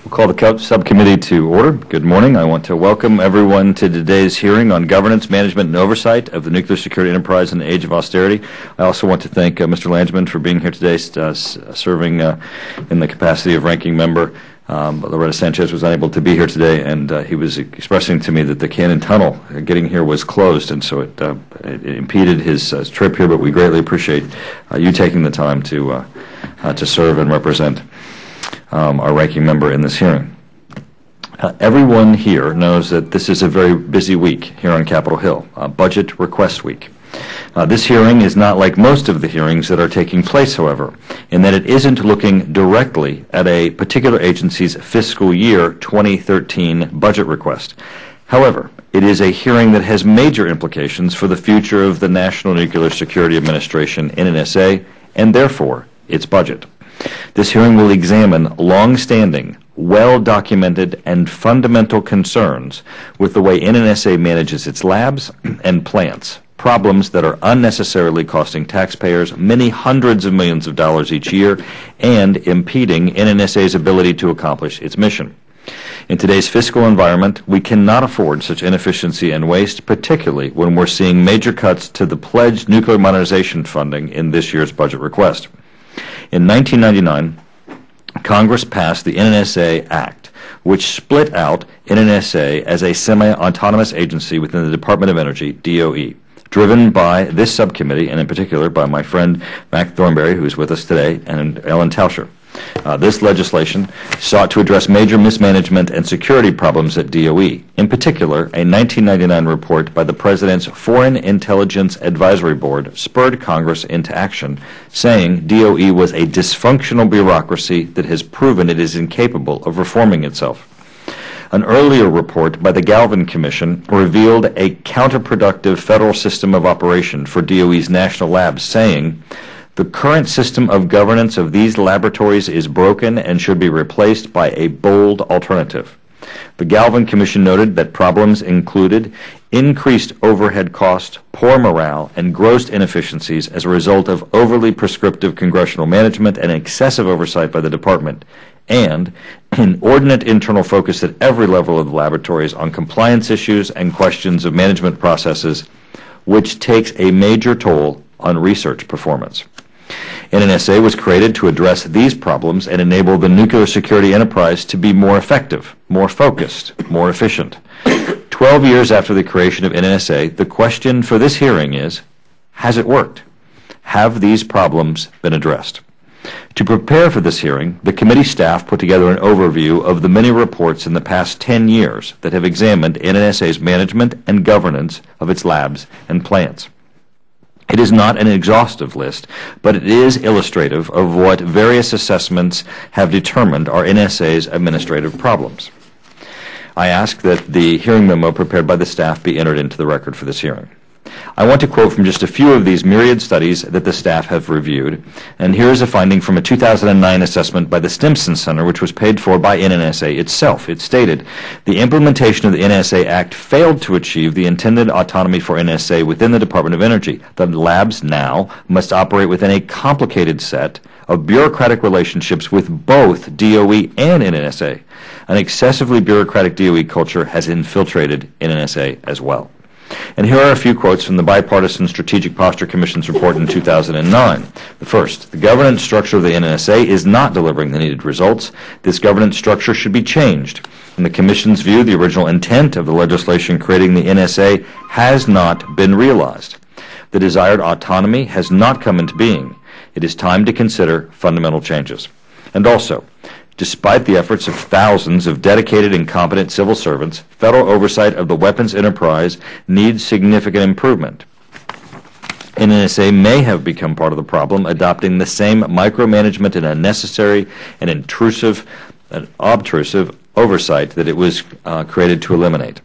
We'll call the subcommittee to order. Good morning. I want to welcome everyone to today's hearing on governance, management, and oversight of the nuclear security enterprise in the age of austerity. I also want to thank Mr. Landsman for being here today, serving in the capacity of ranking member. Loretta Sanchez was unable to be here today, and he was expressing to me that the Cannon Tunnel getting here was closed, and so it impeded his trip here, but we greatly appreciate you taking the time to serve and represent our ranking member in this hearing. Everyone here knows that this is a very busy week here on Capitol Hill, Budget Request Week. This hearing is not like most of the hearings that are taking place, however, in that it isn't looking directly at a particular agency's fiscal year 2013 budget request. However, it is a hearing that has major implications for the future of the National Nuclear Security Administration, NNSA, and therefore its budget. This hearing will examine long-standing, well-documented, and fundamental concerns with the way NNSA manages its labs and plants, problems that are unnecessarily costing taxpayers many hundreds of millions of dollars each year and impeding NNSA's ability to accomplish its mission. In today's fiscal environment, we cannot afford such inefficiency and waste, particularly when we're seeing major cuts to the pledged nuclear modernization funding in this year's budget request. In 1999, Congress passed the Nsa Act, which split out NNSA as a semi-autonomous agency within the Department of Energy, DOE, driven by this subcommittee, and in particular by my friend Mac Thornberry, who is with us today, and Ellen Tauscher. This legislation sought to address major mismanagement and security problems at DOE. In particular, a 1999 report by the President's Foreign Intelligence Advisory Board spurred Congress into action, saying DOE was a dysfunctional bureaucracy that has proven it is incapable of reforming itself. An earlier report by the Galvin Commission revealed a counterproductive federal system of operation for DOE's national labs, saying, "The current system of governance of these laboratories is broken and should be replaced by a bold alternative." The Galvin Commission noted that problems included increased overhead costs, poor morale, and gross inefficiencies as a result of overly prescriptive congressional management and excessive oversight by the department, and inordinate internal focus at every level of the laboratories on compliance issues and questions of management processes, which takes a major toll on research performance. NNSA was created to address these problems and enable the nuclear security enterprise to be more effective, more focused, more efficient. 12 years after the creation of NNSA, the question for this hearing is, has it worked? Have these problems been addressed? To prepare for this hearing, the committee staff put together an overview of the many reports in the past 10 years that have examined NNSA's management and governance of its labs and plants. It is not an exhaustive list, but it is illustrative of what various assessments have determined are NSA's administrative problems. I ask that the hearing memo prepared by the staff be entered into the record for this hearing. I want to quote from just a few of these myriad studies that the staff have reviewed, and here is a finding from a 2009 assessment by the Stimson Center, which was paid for by NNSA itself. It stated, "The implementation of the NSA Act failed to achieve the intended autonomy for NSA within the Department of Energy. The labs now must operate within a complicated set of bureaucratic relationships with both DOE and NNSA. An excessively bureaucratic DOE culture has infiltrated NNSA as well." And here are a few quotes from the Bipartisan Strategic Posture Commission's report in 2009. The first, "The governance structure of the NNSA is not delivering the needed results. This governance structure should be changed. In the Commission's view, the original intent of the legislation creating the NSA has not been realized. The desired autonomy has not come into being. It is time to consider fundamental changes." And also, "Despite the efforts of thousands of dedicated and competent civil servants, federal oversight of the weapons enterprise needs significant improvement. NNSA may have become part of the problem, adopting the same micromanagement and unnecessary and intrusive and obtrusive oversight that it was created to eliminate.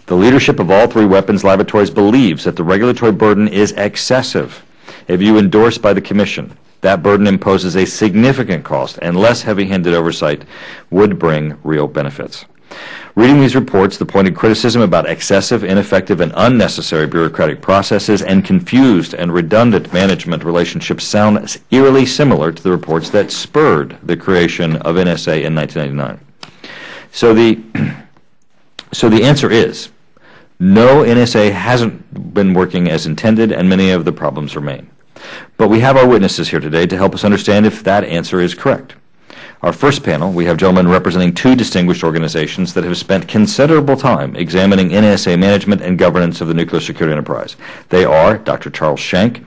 The leadership of all three weapons laboratories believes that the regulatory burden is excessive, a view endorsed by the Commission. That burden imposes a significant cost, and less heavy-handed oversight would bring real benefits." Reading these reports, the pointed criticism about excessive, ineffective, and unnecessary bureaucratic processes and confused and redundant management relationships sound eerily similar to the reports that spurred the creation of NSA in 1999. So the answer is no, NSA hasn't been working as intended, and many of the problems remain. But we have our witnesses here today to help us understand if that answer is correct. Our first panel, we have gentlemen representing two distinguished organizations that have spent considerable time examining NSA management and governance of the nuclear security enterprise. They are Dr. Charles Schenck,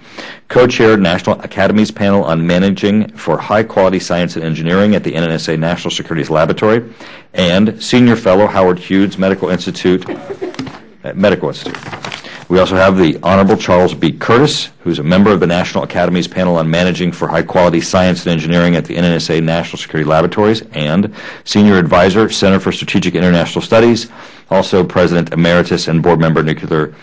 co-chaired National Academies Panel on Managing for High-Quality Science and Engineering at the NSA National Securities Laboratory, and Senior Fellow, Howard Hughes Medical Institute. We also have the Honorable Charles B. Curtis, who's a member of the National Academies Panel on Managing for High-Quality Science and Engineering at the NSA National Security Laboratories, and Senior Advisor, Center for Strategic International Studies, also President Emeritus and Board Member, Nuclear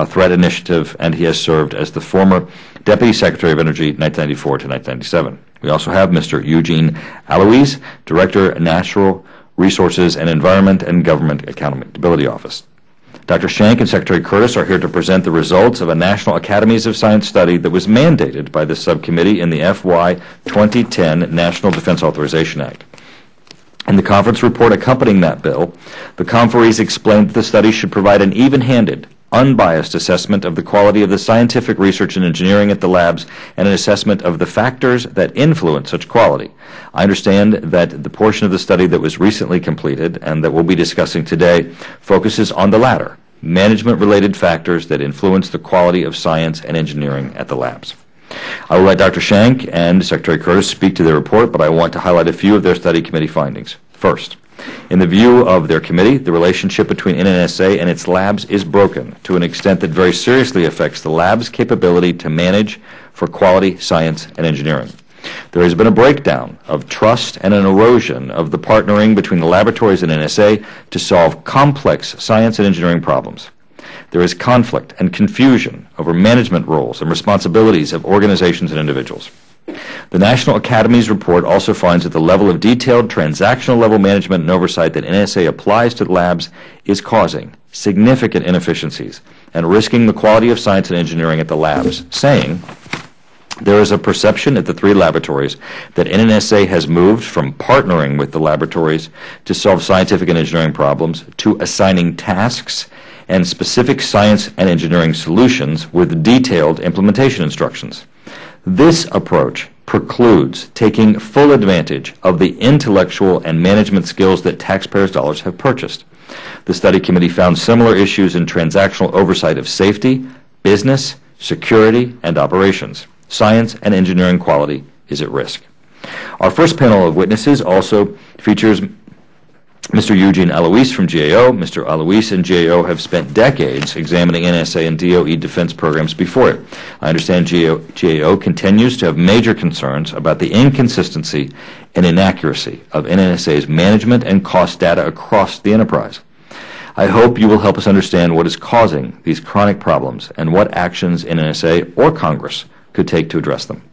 Threat Initiative, and he has served as the former Deputy Secretary of Energy 1994 to 1997. We also have Mr. Eugene Alois, Director, Natural Resources and Environment and Government Accountability Office. Dr. Schenck and Secretary Curtis are here to present the results of a National Academies of Science study that was mandated by this subcommittee in the FY 2010 National Defense Authorization Act. In the conference report accompanying that bill, the conferees explained that the study should provide an even-handed, unbiased assessment of the quality of the scientific research and engineering at the labs and an assessment of the factors that influence such quality. I understand that the portion of the study that was recently completed and that we'll be discussing today focuses on the latter, management-related factors that influence the quality of science and engineering at the labs. I will let Dr. Schenck and Secretary Curtis speak to their report, but I want to highlight a few of their study committee findings. First, in the view of their committee, the relationship between NNSA and its labs is broken to an extent that very seriously affects the lab's capability to manage for quality science and engineering. There has been a breakdown of trust and an erosion of the partnering between the laboratories and NSA to solve complex science and engineering problems. There is conflict and confusion over management roles and responsibilities of organizations and individuals. The National Academies report also finds that the level of detailed transactional level management and oversight that NSA applies to the labs is causing significant inefficiencies and risking the quality of science and engineering at the labs, saying there is a perception at the three laboratories that NNSA has moved from partnering with the laboratories to solve scientific and engineering problems to assigning tasks and specific science and engineering solutions with detailed implementation instructions. This approach precludes taking full advantage of the intellectual and management skills that taxpayers' dollars have purchased. The study committee found similar issues in transactional oversight of safety, business, security, and operations. Science and engineering quality is at risk. Our first panel of witnesses also features Mr. Eugene Alois from GAO. Mr. Alois and GAO have spent decades examining NSA and DOE defense programs before it. I understand GAO continues to have major concerns about the inconsistency and inaccuracy of NSA's management and cost data across the enterprise. I hope you will help us understand what is causing these chronic problems and what actions NSA or Congress could take to address them.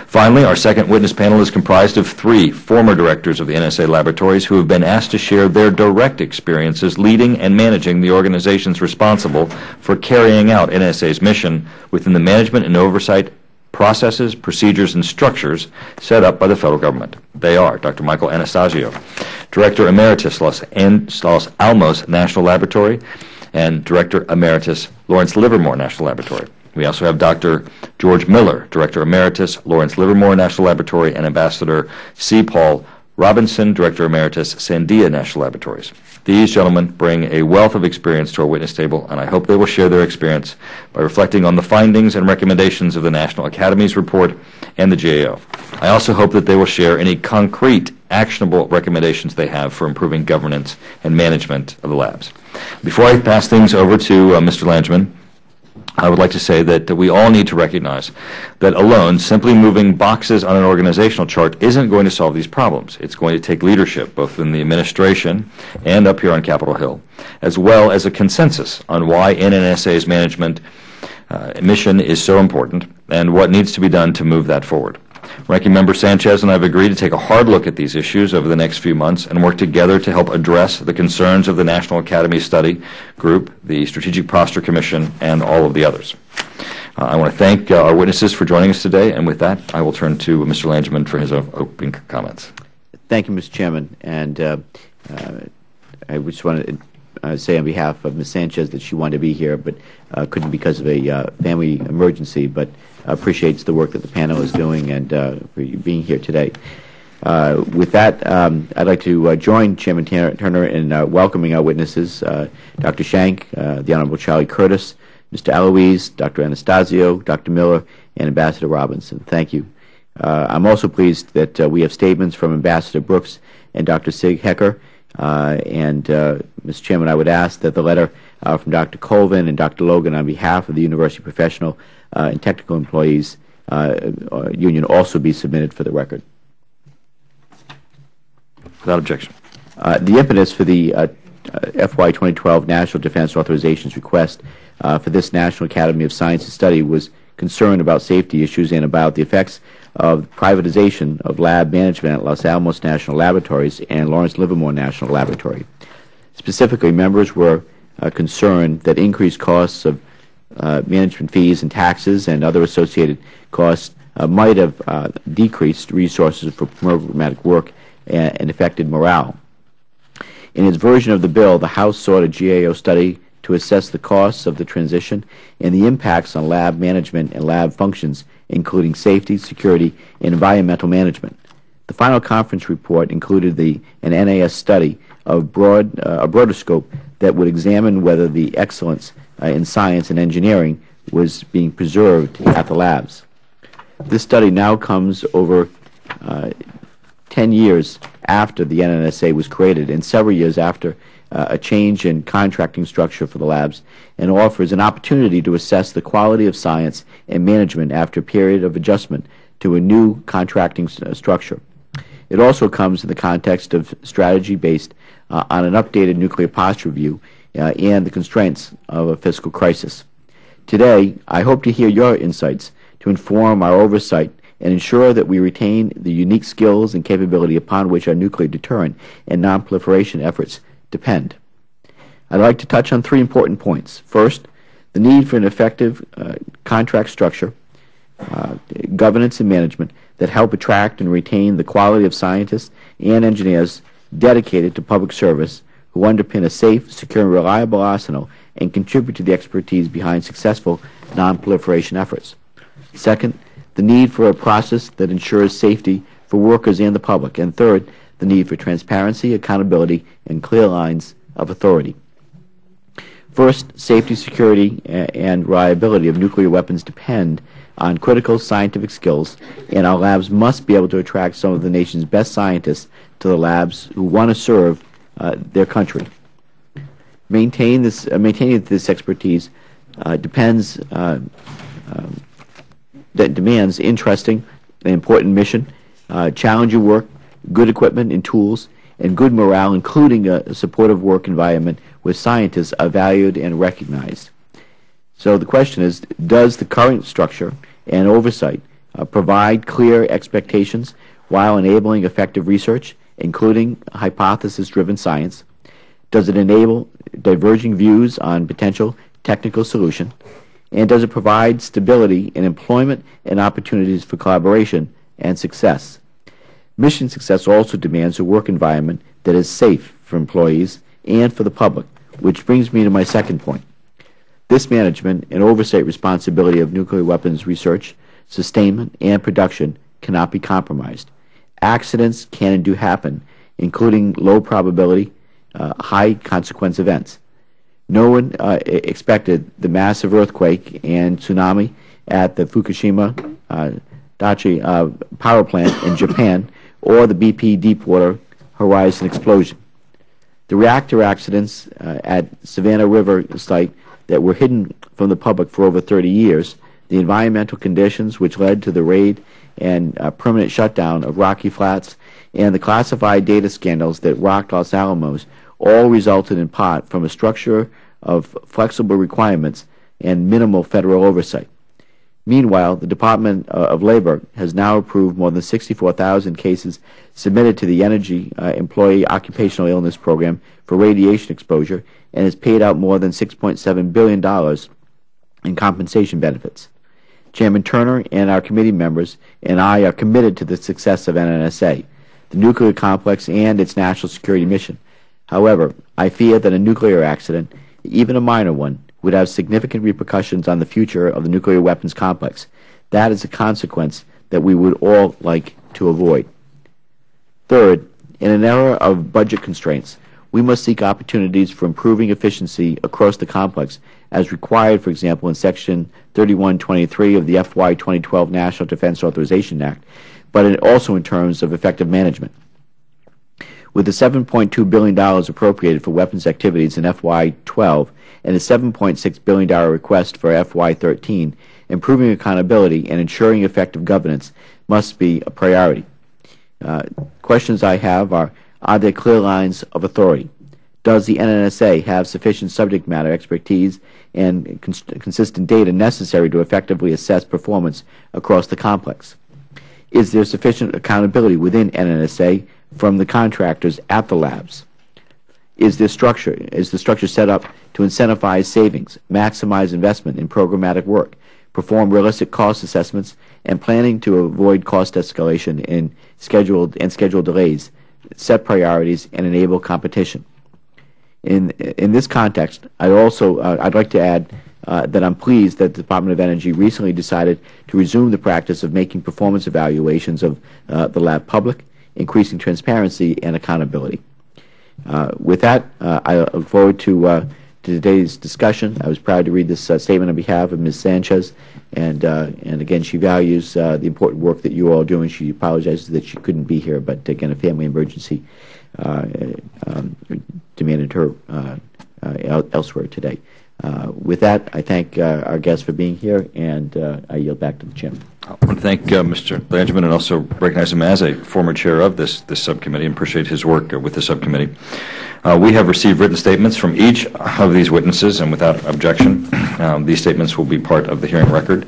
Finally, our second witness panel is comprised of three former directors of the NSA laboratories who have been asked to share their direct experiences leading and managing the organizations responsible for carrying out NSA's mission within the management and oversight processes, procedures, and structures set up by the federal government. They are Dr. Michael Anastasio, Director Emeritus, Los Alamos National Laboratory, and Director Emeritus, Lawrence Livermore National Laboratory. We also have Dr. George Miller, Director Emeritus, Lawrence Livermore National Laboratory, and Ambassador C. Paul Robinson, Director Emeritus, Sandia National Laboratories. These gentlemen bring a wealth of experience to our witness table, and I hope they will share their experience by reflecting on the findings and recommendations of the National Academies report and the GAO. I also hope that they will share any concrete, actionable recommendations they have for improving governance and management of the labs. Before I pass things over to Mr. Langeman, I would like to say that we all need to recognize that alone, simply moving boxes on an organizational chart isn't going to solve these problems. It's going to take leadership, both in the administration and up here on Capitol Hill, as well as a consensus on why NNSA's management mission is so important and what needs to be done to move that forward. Ranking Member Sanchez and I have agreed to take a hard look at these issues over the next few months and work together to help address the concerns of the National Academy Study Group, the Strategic Posture Commission, and all of the others. I want to thank our witnesses for joining us today, and with that, I will turn to Mr. Langeman for his opening comments. Thank you, Mr. Chairman. And I just want to say on behalf of Ms. Sanchez that she wanted to be here, but couldn't because of a family emergency, but appreciates the work that the panel is doing and for you being here today. With that, I'd like to join Chairman Turner in welcoming our witnesses, Dr. Shank, the Honorable Charlie Curtis, Mr. Eloise, Dr. Anastasio, Dr. Miller, and Ambassador Robinson. Thank you. I'm also pleased that we have statements from Ambassador Brooks and Dr. Sig Hecker. Mr. Chairman, I would ask that the letter from Dr. Colvin and Dr. Logan on behalf of the University Professional and Technical Employees Union also be submitted for the record. Without objection. The impetus for the FY 2012 National Defense Authorizations request for this National Academy of Sciences study was concern about safety issues and about the effects of privatization of lab management at Los Alamos National Laboratories and Lawrence Livermore National Laboratory. Specifically, members were concerned that increased costs of management fees and taxes and other associated costs might have decreased resources for programmatic work and affected morale. In its version of the bill, the House sought a GAO study to assess the costs of the transition and the impacts on lab management and lab functions, including safety, security, and environmental management. The final conference report included an NAS study of a broader scope that would examine whether the excellence in science and engineering was being preserved at the labs. This study now comes over 10 years after the NNSA was created and several years after a change in contracting structure for the labs, and offers an opportunity to assess the quality of science and management after a period of adjustment to a new contracting structure. It also comes in the context of strategy based on an updated nuclear posture review and the constraints of a fiscal crisis. Today, I hope to hear your insights to inform our oversight and ensure that we retain the unique skills and capability upon which our nuclear deterrent and nonproliferation efforts depend. I'd like to touch on three important points. First, the need for an effective contract structure, governance and management that help attract and retain the quality of scientists and engineers dedicated to public service who underpin a safe, secure, and reliable arsenal and contribute to the expertise behind successful nonproliferation efforts. Second, the need for a process that ensures safety for workers and the public. And third, the need for transparency, accountability, and clear lines of authority. First, safety, security, and reliability of nuclear weapons depend on critical scientific skills, and our labs must be able to attract some of the nation's best scientists to the labs who want to serve their country. Maintaining this expertise demands interesting and important mission, challenging work, good equipment and tools, and good morale, including a supportive work environment where scientists are valued and recognized. So the question is, does the current structure and oversight provide clear expectations while enabling effective research, including hypothesis-driven science? Does it enable diverging views on potential technical solution? And does it provide stability in employment and opportunities for collaboration and success? Mission success also demands a work environment that is safe for employees and for the public, which brings me to my second point. This management and oversight responsibility of nuclear weapons research, sustainment, and production cannot be compromised. Accidents can and do happen, including low probability, high consequence events. No one expected the massive earthquake and tsunami at the Fukushima Daiichi power plant in Japan or the BP Deepwater Horizon explosion. The reactor accidents at Savannah River site that were hidden from the public for over 30 years, the environmental conditions which led to the raid and permanent shutdown of Rocky Flats, and the classified data scandals that rocked Los Alamos all resulted in part from a structure of flexible requirements and minimal federal oversight. Meanwhile, the Department of Labor has now approved more than 64,000 cases submitted to the Energy Employee Occupational Illness Program for radiation exposure and has paid out more than $6.7 billion in compensation benefits. Chairman Turner and our committee members and I are committed to the success of NNSA, the nuclear complex, and its national security mission. However, I fear that a nuclear accident, even a minor one, would have significant repercussions on the future of the nuclear weapons complex. That is a consequence that we would all like to avoid. Third, in an era of budget constraints, we must seek opportunities for improving efficiency across the complex, as required, for example, in Section 3123 of the FY 2012 National Defense Authorization Act, but also in terms of effective management. With the $7.2 billion appropriated for weapons activities in FY 12 and the $7.6 billion request for FY 13, improving accountability and ensuring effective governance must be a priority. Questions I have are there clear lines of authority? Does the NNSA have sufficient subject matter expertise and consistent data necessary to effectively assess performance across the complex? Is there sufficient accountability within NNSA from the contractors at the labs? Is the structure set up to incentivize savings, maximize investment in programmatic work, perform realistic cost assessments, and planning to avoid cost escalation and schedule delays, set priorities, and enable competition? In this context, I'd like to add that I'm pleased that the Department of Energy recently decided to resume the practice of making performance evaluations of the lab public, increasing transparency and accountability. With that, I look forward to today's discussion. I was proud to read this statement on behalf of Ms. Sanchez, and again, she values the important work that you all are doing. She apologizes that she couldn't be here, but again, a family emergency demanded her elsewhere today. With that, I thank our guests for being here, and I yield back to the Chairman. I want to thank Mr. Langeman and also recognize him as a former chair of this subcommittee and appreciate his work with the subcommittee. We have received written statements from each of these witnesses, and without objection, these statements will be part of the hearing record.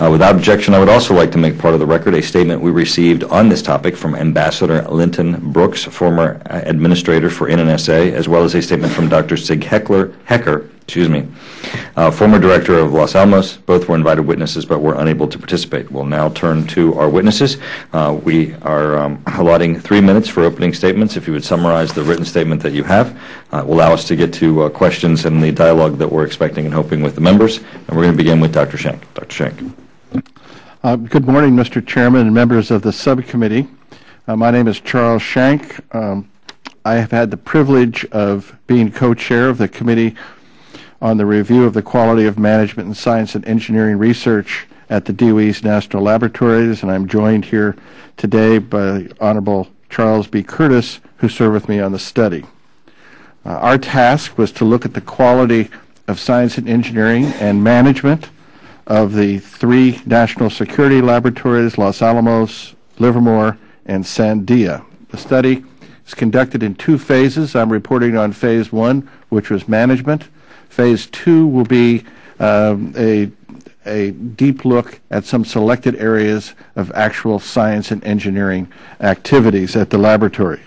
Without objection, I would also like to make part of the record a statement we received on this topic from Ambassador Linton Brooks, former administrator for NNSA, as well as a statement from Dr. Sig Hecker, former director of Los Alamos. Both were invited witnesses but were unable to participate. We'll now turn to our witnesses. We are allotting 3 minutes for opening statements. If you would summarize the written statement that you have, will allow us to get to questions and the dialogue that we're expecting and hoping with the members. And we're going to begin with Dr. Schenk. Dr. Schenk. Good morning, Mr. Chairman and members of the subcommittee. My name is Charles Schenk. I have had the privilege of being co-chair of the Committee on the Review of the Quality of Management in Science and Engineering Research at the DOE's National Laboratories, and I'm joined here today by Honorable Charles B. Curtis, who served with me on the study. Our task was to look at the quality of science and engineering and management of the 3 national security laboratories, Los Alamos, Livermore, and Sandia. The study is conducted in 2 phases. I'm reporting on Phase 1, which was management. Phase 2 will be a deep look at some selected areas of actual science and engineering activities at the laboratory.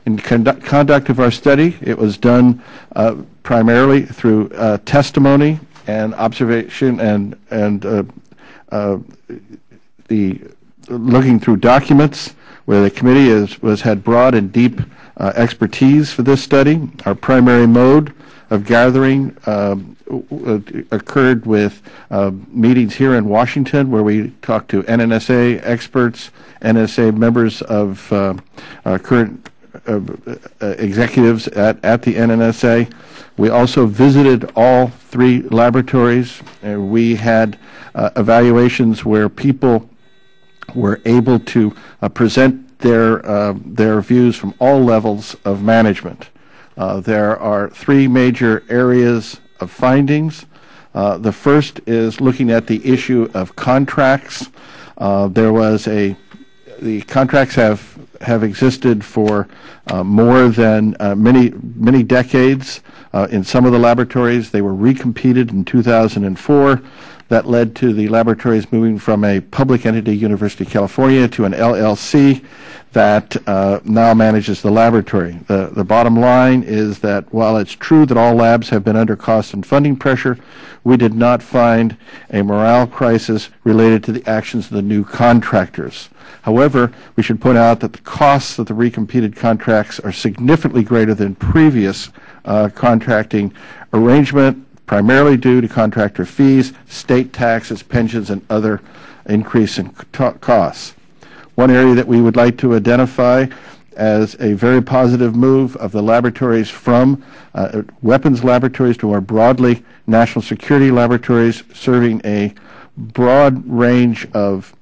In conduct of our study, it was done primarily through testimony and observation and the looking through documents, where the committee had broad and deep expertise for this study. Our primary mode of gathering occurred with meetings here in Washington, where we talked to NNSA experts, NSA members of current executives at the NNSA. We also visited all 3 laboratories. We had evaluations where people were able to present their views from all levels of management. There are 3 major areas of findings. The first is looking at the issue of contracts. The contracts have existed for more than many decades. In some of the laboratories, they were recompeted in 2004. that led to the laboratories moving from a public entity, University of California, to an LLC that now manages the laboratory. The bottom line is that while it's true that all labs have been under cost and funding pressure, we did not find a morale crisis related to the actions of the new contractors. However, we should point out that the costs of the recompeted contracts are significantly greater than previous contracting arrangement, primarily due to contractor fees, state taxes, pensions, and other increase in costs. One area that we would like to identify as a very positive move of the laboratories from weapons laboratories to more broadly national security laboratories, serving a broad range of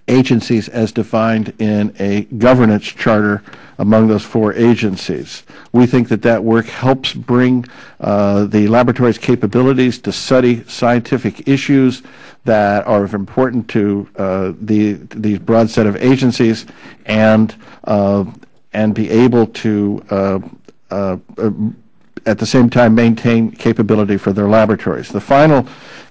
agencies as defined in a governance charter among those 4 agencies. We think that that work helps bring the laboratory's capabilities to study scientific issues that are important to these broad set of agencies, and be able to at the same time maintain capability for their laboratories. The final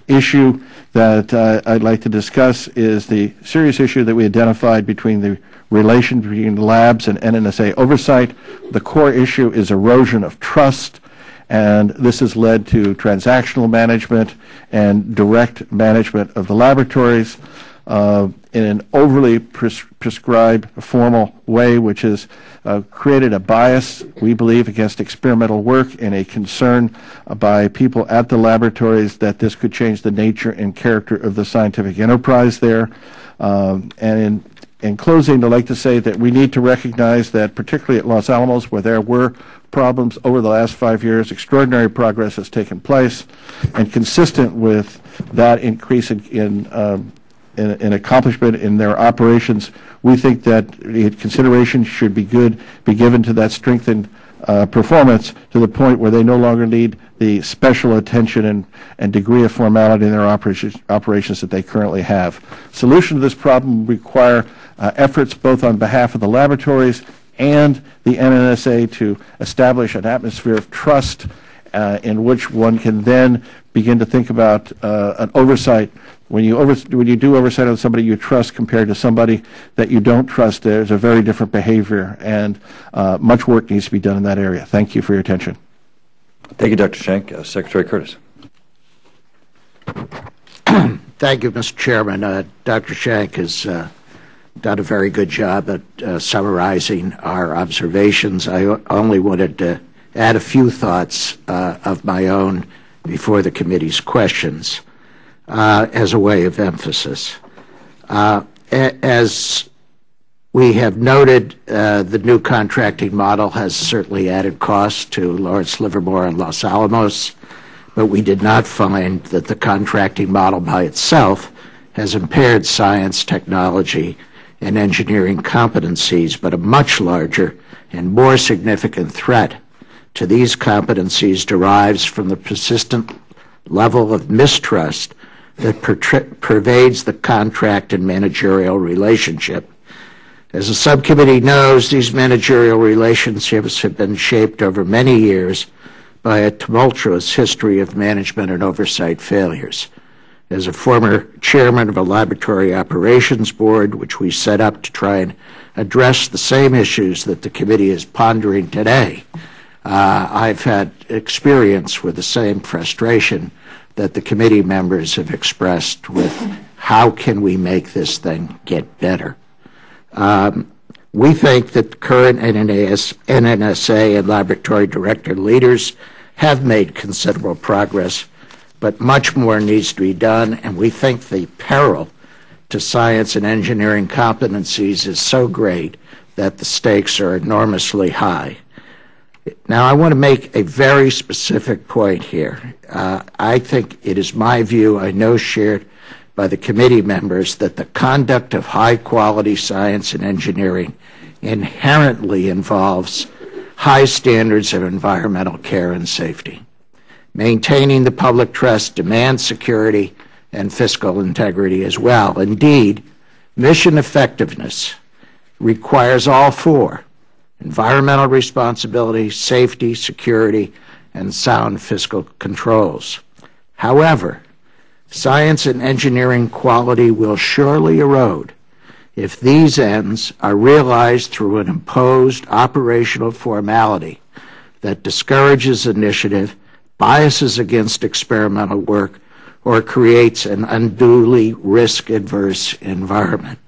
issue that I'd like to discuss is the serious issue that we identified between the relation between labs and NNSA oversight. The core issue is erosion of trust, and this has led to transactional management and direct management of the laboratories in an overly prescribed formal way, which has created a bias, we believe, against experimental work, and a concern by people at the laboratories that this could change the nature and character of the scientific enterprise there. And in closing, I'd like to say that we need to recognize that, particularly at Los Alamos, where there were problems over the last 5 years, extraordinary progress has taken place, and consistent with that increase in accomplishment in their operations, we think that consideration should be given to that strengthened performance, to the point where they no longer need the special attention and degree of formality in their operations that they currently have. Solution to this problem require efforts both on behalf of the laboratories and the NNSA to establish an atmosphere of trust in which one can then begin to think about an oversight. When you do oversight on somebody you trust compared to somebody that you don't trust, there's a very different behavior, and much work needs to be done in that area. Thank you for your attention. Thank you, Dr. Schenk. Secretary Curtis. Thank you, Mr. Chairman. Dr. Schenk has done a very good job at summarizing our observations. I only wanted to add a few thoughts of my own before the committee's questions as a way of emphasis. As we have noted, the new contracting model has certainly added costs to Lawrence Livermore and Los Alamos, but we did not find that the contracting model by itself has impaired science, technology, and engineering competencies, but a much larger and more significant threat to these competencies derives from the persistent level of mistrust that pervades the contract and managerial relationship. As the subcommittee knows, these managerial relationships have been shaped over many years by a tumultuous history of management and oversight failures. As a former chairman of a laboratory operations board, which we set up to try and address the same issues that the committee is pondering today, I've had experience with the same frustration that the committee members have expressed with how can we make this thing get better. We think that current NNSA and laboratory director leaders have made considerable progress, but much more needs to be done, and we think the peril to science and engineering competencies is so great that the stakes are enormously high. Now, I want to make a very specific point here. I think it is my view, I know shared by the committee members, that the conduct of high-quality science and engineering inherently involves high standards of environmental care and safety. Maintaining the public trust demands security and fiscal integrity as well. Indeed, mission effectiveness requires all four: environmental responsibility, safety, security, and sound fiscal controls. However, Science and engineering quality will surely erode if these ends are realized through an imposed operational formality that discourages initiative, biases against experimental work, or creates an unduly risk-adverse environment.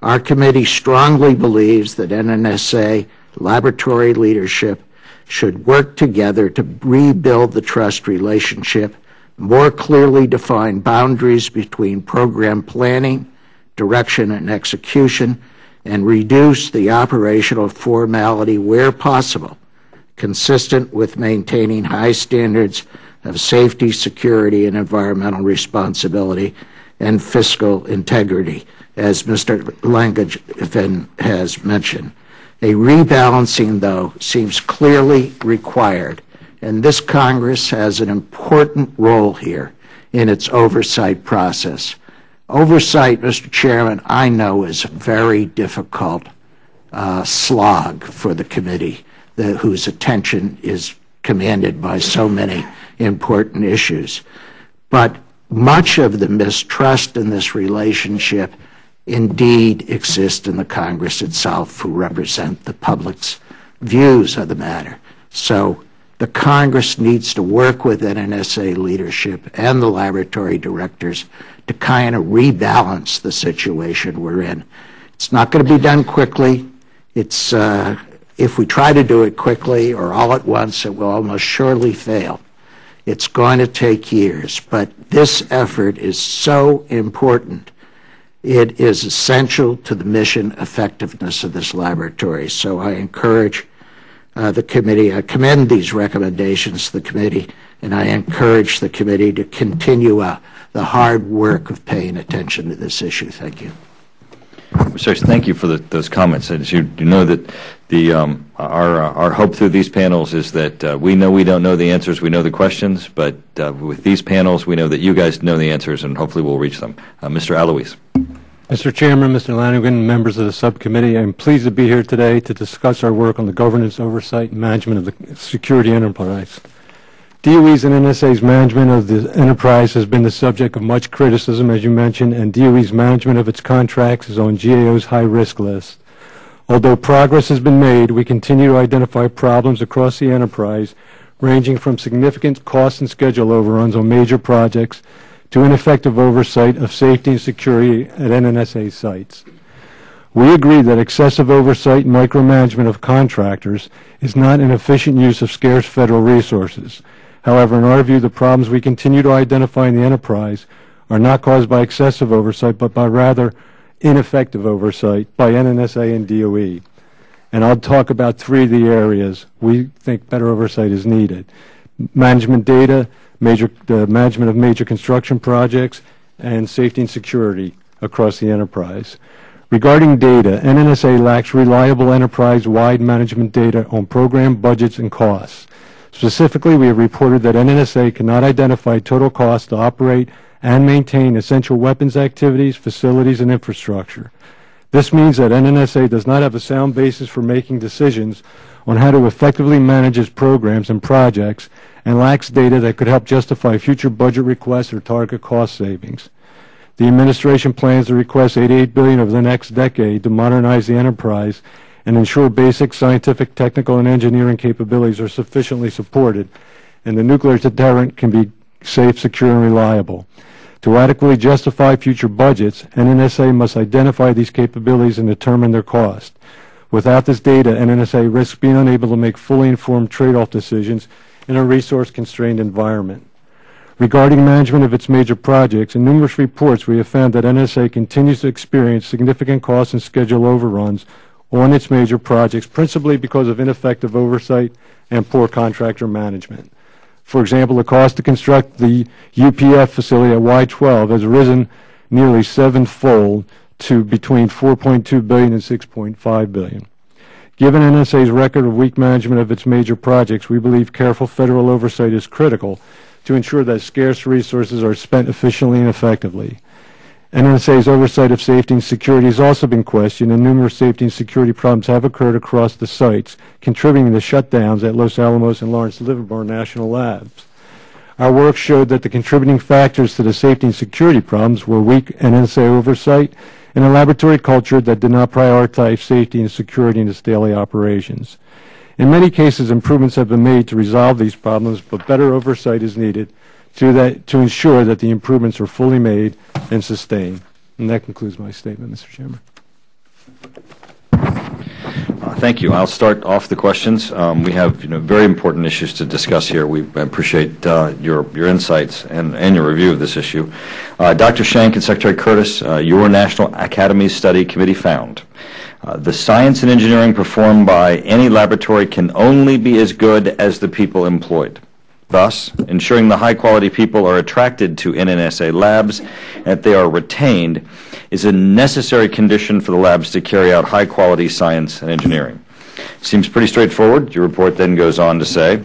Our committee strongly believes that NNSA laboratory leadership should work together to rebuild the trust relationship, more clearly define boundaries between program planning, direction, and execution, and reduce the operational formality where possible, consistent with maintaining high standards of safety, security, and environmental responsibility and fiscal integrity, as Mr. Langevin has mentioned. A rebalancing, though, seems clearly required, and this Congress has an important role here in its oversight process. Oversight, Mr. Chairman, I know is a very difficult slog for the committee, whose attention is commanded by so many important issues. But much of the mistrust in this relationship indeed exists in the Congress itself, who represent the public's views of the matter. So the Congress needs to work with NNSA leadership and the laboratory directors to kind of rebalance the situation we're in. It's not going to be done quickly. It's if we try to do it quickly or all at once, it will almost surely fail. It's going to take years, but this effort is so important. It is essential to the mission effectiveness of this laboratory. So I encourage the committee, I commend these recommendations to the committee, and I encourage the committee to continue the hard work of paying attention to this issue. Thank you. Mr. Thank you for those comments. As you know that our hope through these panels is that we know we don't know the answers, we know the questions, but with these panels we know that you guys know the answers, and hopefully we'll reach them. Mr. Alois. Mr. Chairman, Mr. Lanigan, members of the subcommittee, I'm pleased to be here today to discuss our work on the governance, oversight, and management of the security enterprise. DOE's and NSA's management of the enterprise has been the subject of much criticism, as you mentioned, and DOE's management of its contracts is on GAO's high-risk list. Although progress has been made, we continue to identify problems across the enterprise, ranging from significant cost and schedule overruns on major projects to ineffective oversight of safety and security at NNSA sites. We agree that excessive oversight and micromanagement of contractors is not an efficient use of scarce federal resources. However, in our view, the problems we continue to identify in the enterprise are not caused by excessive oversight, but by rather ineffective oversight by NNSA and DOE. And I'll talk about three of the areas we think better oversight is needed: management data, the management of major construction projects, and safety and security across the enterprise. Regarding data, NNSA lacks reliable enterprise-wide management data on program budgets and costs. Specifically, we have reported that NNSA cannot identify total costs to operate and maintain essential weapons activities, facilities, and infrastructure. This means that NNSA does not have a sound basis for making decisions on how to effectively manage its programs and projects, and lacks data that could help justify future budget requests or target cost savings. The administration plans to request $88 billion over the next decade to modernize the enterprise and ensure basic scientific, technical, and engineering capabilities are sufficiently supported, and the nuclear deterrent can be safe, secure, and reliable. To adequately justify future budgets, NNSA must identify these capabilities and determine their cost. Without this data, NNSA risks being unable to make fully informed trade-off decisions in a resource-constrained environment. Regarding management of its major projects, in numerous reports we have found that NNSA continues to experience significant cost and schedule overruns on its major projects, principally because of ineffective oversight and poor contractor management. For example, the cost to construct the UPF facility at Y-12 has risen nearly sevenfold to between $4.2 billion and $6.5 billion. Given NNSA's record of weak management of its major projects, we believe careful federal oversight is critical to ensure that scarce resources are spent efficiently and effectively. NNSA's oversight of safety and security has also been questioned, and numerous safety and security problems have occurred across the sites, contributing to shutdowns at Los Alamos and Lawrence Livermore National Labs. Our work showed that the contributing factors to the safety and security problems were weak NSA oversight and a laboratory culture that did not prioritize safety and security in its daily operations. In many cases, improvements have been made to resolve these problems, but better oversight is needed to ensure that the improvements are fully made and sustained. And that concludes my statement, Mr. Chairman. Thank you. I'll start off the questions. We have very important issues to discuss here. We appreciate your insights and your review of this issue. Dr. Schenck and Secretary Curtis, your National Academy Study Committee found the science and engineering performed by any laboratory can only be as good as the people employed. Thus, ensuring the high-quality people are attracted to NNSA labs and that they are retained is a necessary condition for the labs to carry out high-quality science and engineering. Seems pretty straightforward. Your report then goes on to say,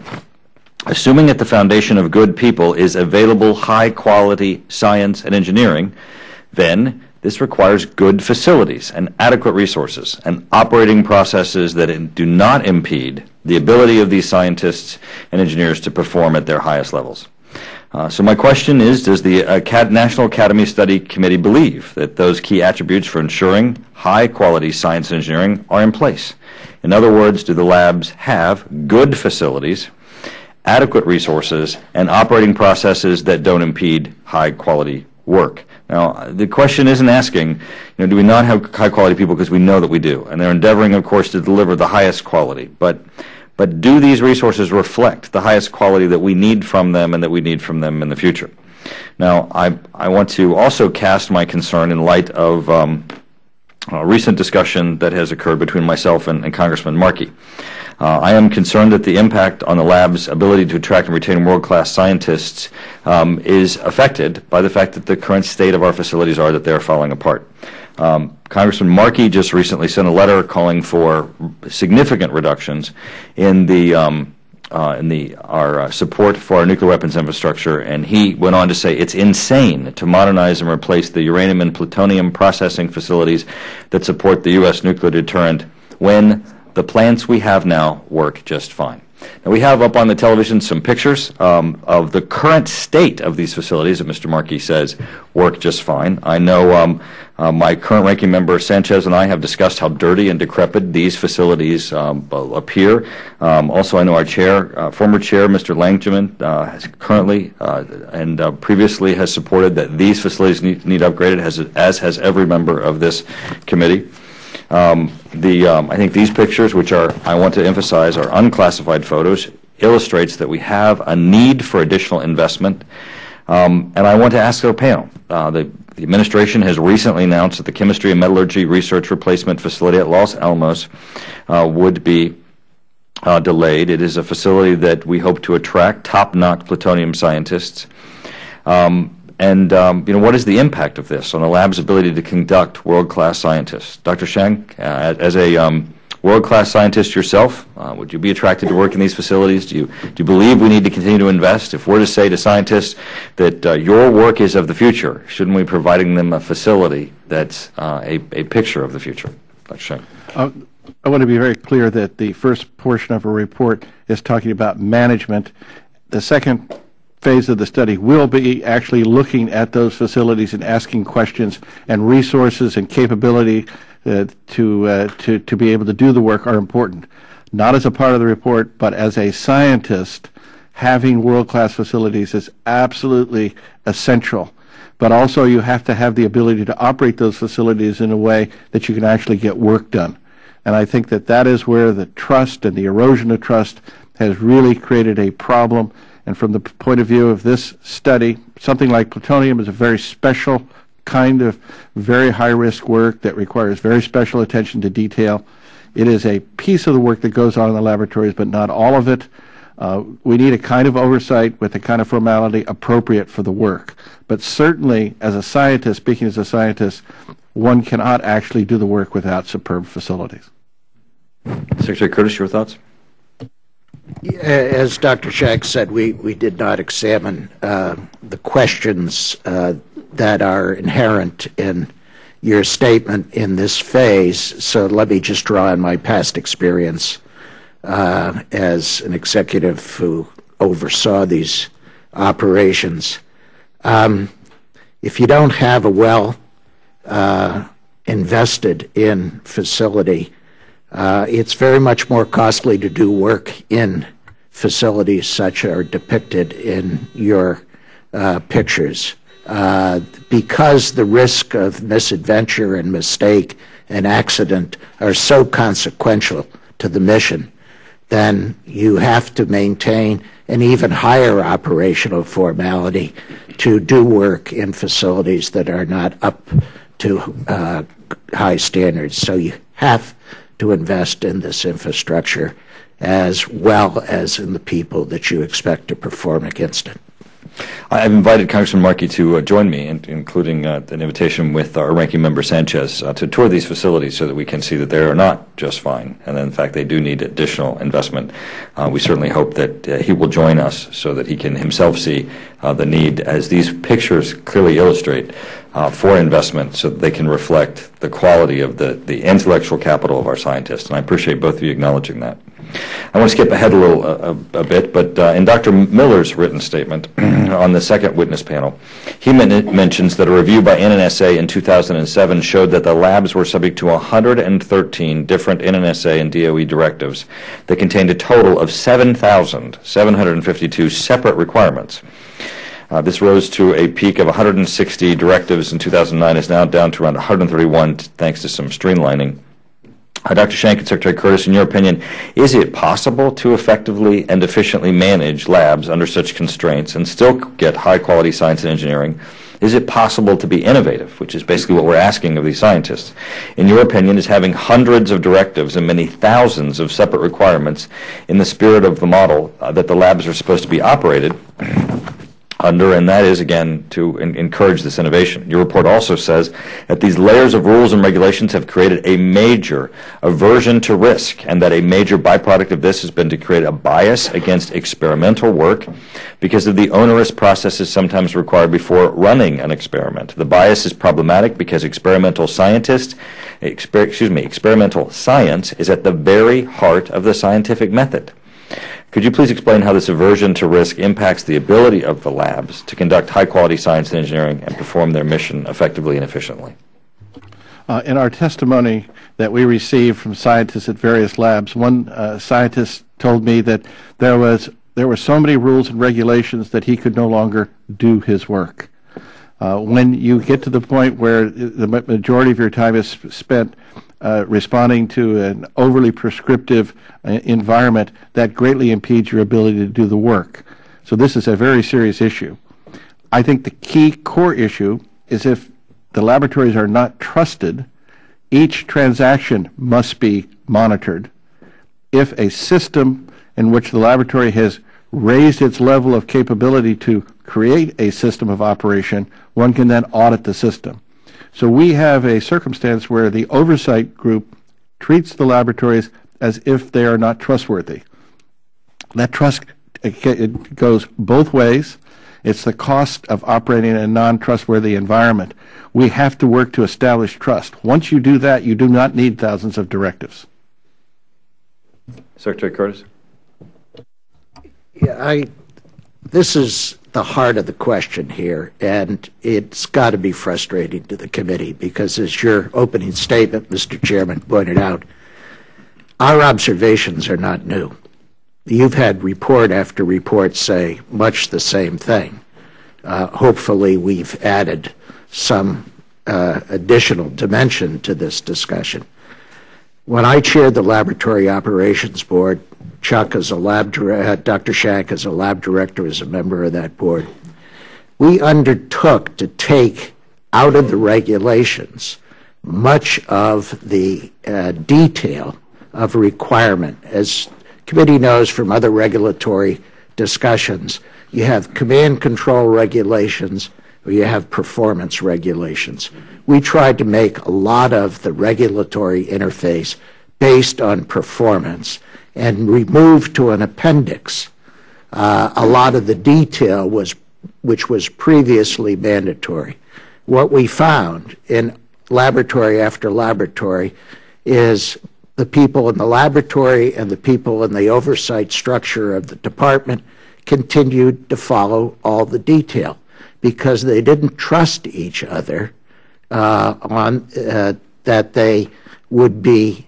assuming at the foundation of good people is available high-quality science and engineering, then this requires good facilities and adequate resources and operating processes that do not impede the ability of these scientists and engineers to perform at their highest levels. So my question is, does the National Academy Study Committee believe that those key attributes for ensuring high-quality science and engineering are in place? In other words, do the labs have good facilities, adequate resources, and operating processes that don't impede high-quality work? Now, the question isn't asking, do we not have high-quality people, because we know that we do, and they're endeavoring, of course, to deliver the highest quality. But do these resources reflect the highest quality that we need from them and that we need from them in the future? Now, I want to also cast my concern in light of a recent discussion that has occurred between myself and Congressman Markey. I am concerned that the impact on the lab's ability to attract and retain world-class scientists is affected by the fact that the current state of our facilities are that they are falling apart. Congressman Markey just recently sent a letter calling for significant reductions in our support for our nuclear weapons infrastructure, and he went on to say it's insane to modernize and replace the uranium and plutonium processing facilities that support the U.S. nuclear deterrent when the plants we have now work just fine. Now, we have up on the television some pictures of the current state of these facilities that Mr. Markey says work just fine. I know my current ranking member Sanchez and I have discussed how dirty and decrepit these facilities appear. Also, I know our chair, former chair, Mr. Langevin, has currently and previously has supported that these facilities need upgraded, as has every member of this committee. I think these pictures, which I want to emphasize, are unclassified photos, illustrates that we have a need for additional investment. And I want to ask our panel. The administration has recently announced that the Chemistry and Metallurgy Research Replacement Facility at Los Alamos would be delayed. It is a facility that we hope to attract top-notch plutonium scientists. What is the impact of this on the lab's ability to conduct world-class scientists? Dr. Schenck, as a world-class scientist yourself, would you be attracted to work in these facilities? Do you believe we need to continue to invest? If we're to say to scientists that your work is of the future, shouldn't we be providing them a facility that's a picture of the future? Dr. Schenck. I want to be very clear that the first portion of a report is talking about management. The second phase of the study will be actually looking at those facilities and asking questions, and resources and capability to be able to do the work are important. Not as a part of the report, but as a scientist, having world-class facilities is absolutely essential. But also you have to have the ability to operate those facilities in a way that you can actually get work done. And I think that is where the trust and the erosion of trust has really created a problem. And from the point of view of this study, something like plutonium is a very special kind of very high-risk work that requires very special attention to detail. It is a piece of the work that goes on in the laboratories, but not all of it. We need a kind of oversight with a kind of formality appropriate for the work. But certainly, as a scientist, speaking as a scientist, one cannot actually do the work without superb facilities. Secretary Curtis, your thoughts? As Dr. Schenck said, we did not examine the questions that are inherent in your statement in this phase, so let me just draw on my past experience as an executive who oversaw these operations. If you don't have a well invested in facility, it's very much more costly to do work in facilities such are depicted in your pictures. Because the risk of misadventure and mistake and accident are so consequential to the mission, then you have to maintain an even higher operational formality to do work in facilities that are not up to high standards. So you have to invest in this infrastructure as well as in the people that you expect to perform against it. I've invited Congressman Markey to join me, including an invitation with our ranking member Sanchez to tour these facilities so that we can see that they are not just fine, and that in fact they do need additional investment. We certainly hope that he will join us so that he can himself see the need, as these pictures clearly illustrate, for investment so that they can reflect the quality of the intellectual capital of our scientists. And I appreciate both of you acknowledging that. I want to skip ahead a bit, but in Dr. Miller's written statement on the second witness panel, he mentions that a review by NNSA in 2007 showed that the labs were subject to 113 different NNSA and DOE directives that contained a total of 7,752 separate requirements. This rose to a peak of 160 directives in 2009, is now down to around 131 thanks to some streamlining. Dr. Schenck and Secretary Curtis, in your opinion, is it possible to effectively and efficiently manage labs under such constraints and still get high-quality science and engineering? Is it possible to be innovative, which is basically what we're asking of these scientists? In your opinion, is having hundreds of directives and many thousands of separate requirements in the spirit of the model that the labs are supposed to be operated under, and that is, again, to encourage this innovation? Your report also says that these layers of rules and regulations have created a major aversion to risk, and that a major byproduct of this has been to create a bias against experimental work because of the onerous processes sometimes required before running an experiment. The bias is problematic because experimental science is at the very heart of the scientific method. Could you please explain how this aversion to risk impacts the ability of the labs to conduct high-quality science and engineering and perform their mission effectively and efficiently? In our testimony that we received from scientists at various labs, one scientist told me that there were so many rules and regulations that he could no longer do his work. When you get to the point where the majority of your time is spent responding to an overly prescriptive environment, that greatly impedes your ability to do the work. So this is a very serious issue. I think the key core issue is if the laboratories are not trusted, each transaction must be monitored. If a system in which the laboratory has raised its level of capability to create a system of operation, one can then audit the system. So we have a circumstance where the oversight group treats the laboratories as if they are not trustworthy. That trust, it goes both ways. It's the cost of operating in a non-trustworthy environment. We have to work to establish trust. Once you do that, you do not need thousands of directives. Secretary Curtis? Yeah, this is the heart of the question here, and it's got to be frustrating to the committee because, as your opening statement, Mr. Chairman, pointed out, our observations are not new. You've had report after report say much the same thing. Hopefully, we've added some additional dimension to this discussion. When I chaired the Laboratory Operations Board, Dr. Schenck, as a lab director, was a member of that board. We undertook to take out of the regulations much of the detail of requirement. As committee knows from other regulatory discussions, you have command control regulations or you have performance regulations. We tried to make a lot of the regulatory interface based on performance and remove to an appendix a lot of the detail which was previously mandatory. What we found in laboratory after laboratory is the people in the laboratory and the people in the oversight structure of the department continued to follow all the detail because they didn't trust each other that they would be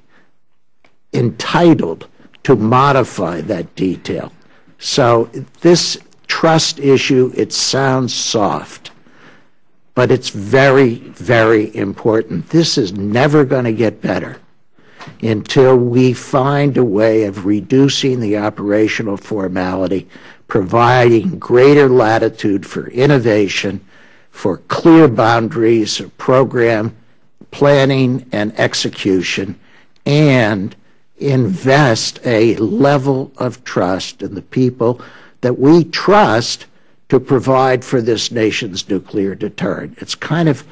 entitled to modify that detail. So this trust issue, it sounds soft, but it's very, very important. This is never going to get better until we find a way of reducing the operational formality, providing greater latitude for innovation, for clear boundaries of program planning and execution, and invest a level of trust in the people that we trust to provide for this nation's nuclear deterrent. It's kind of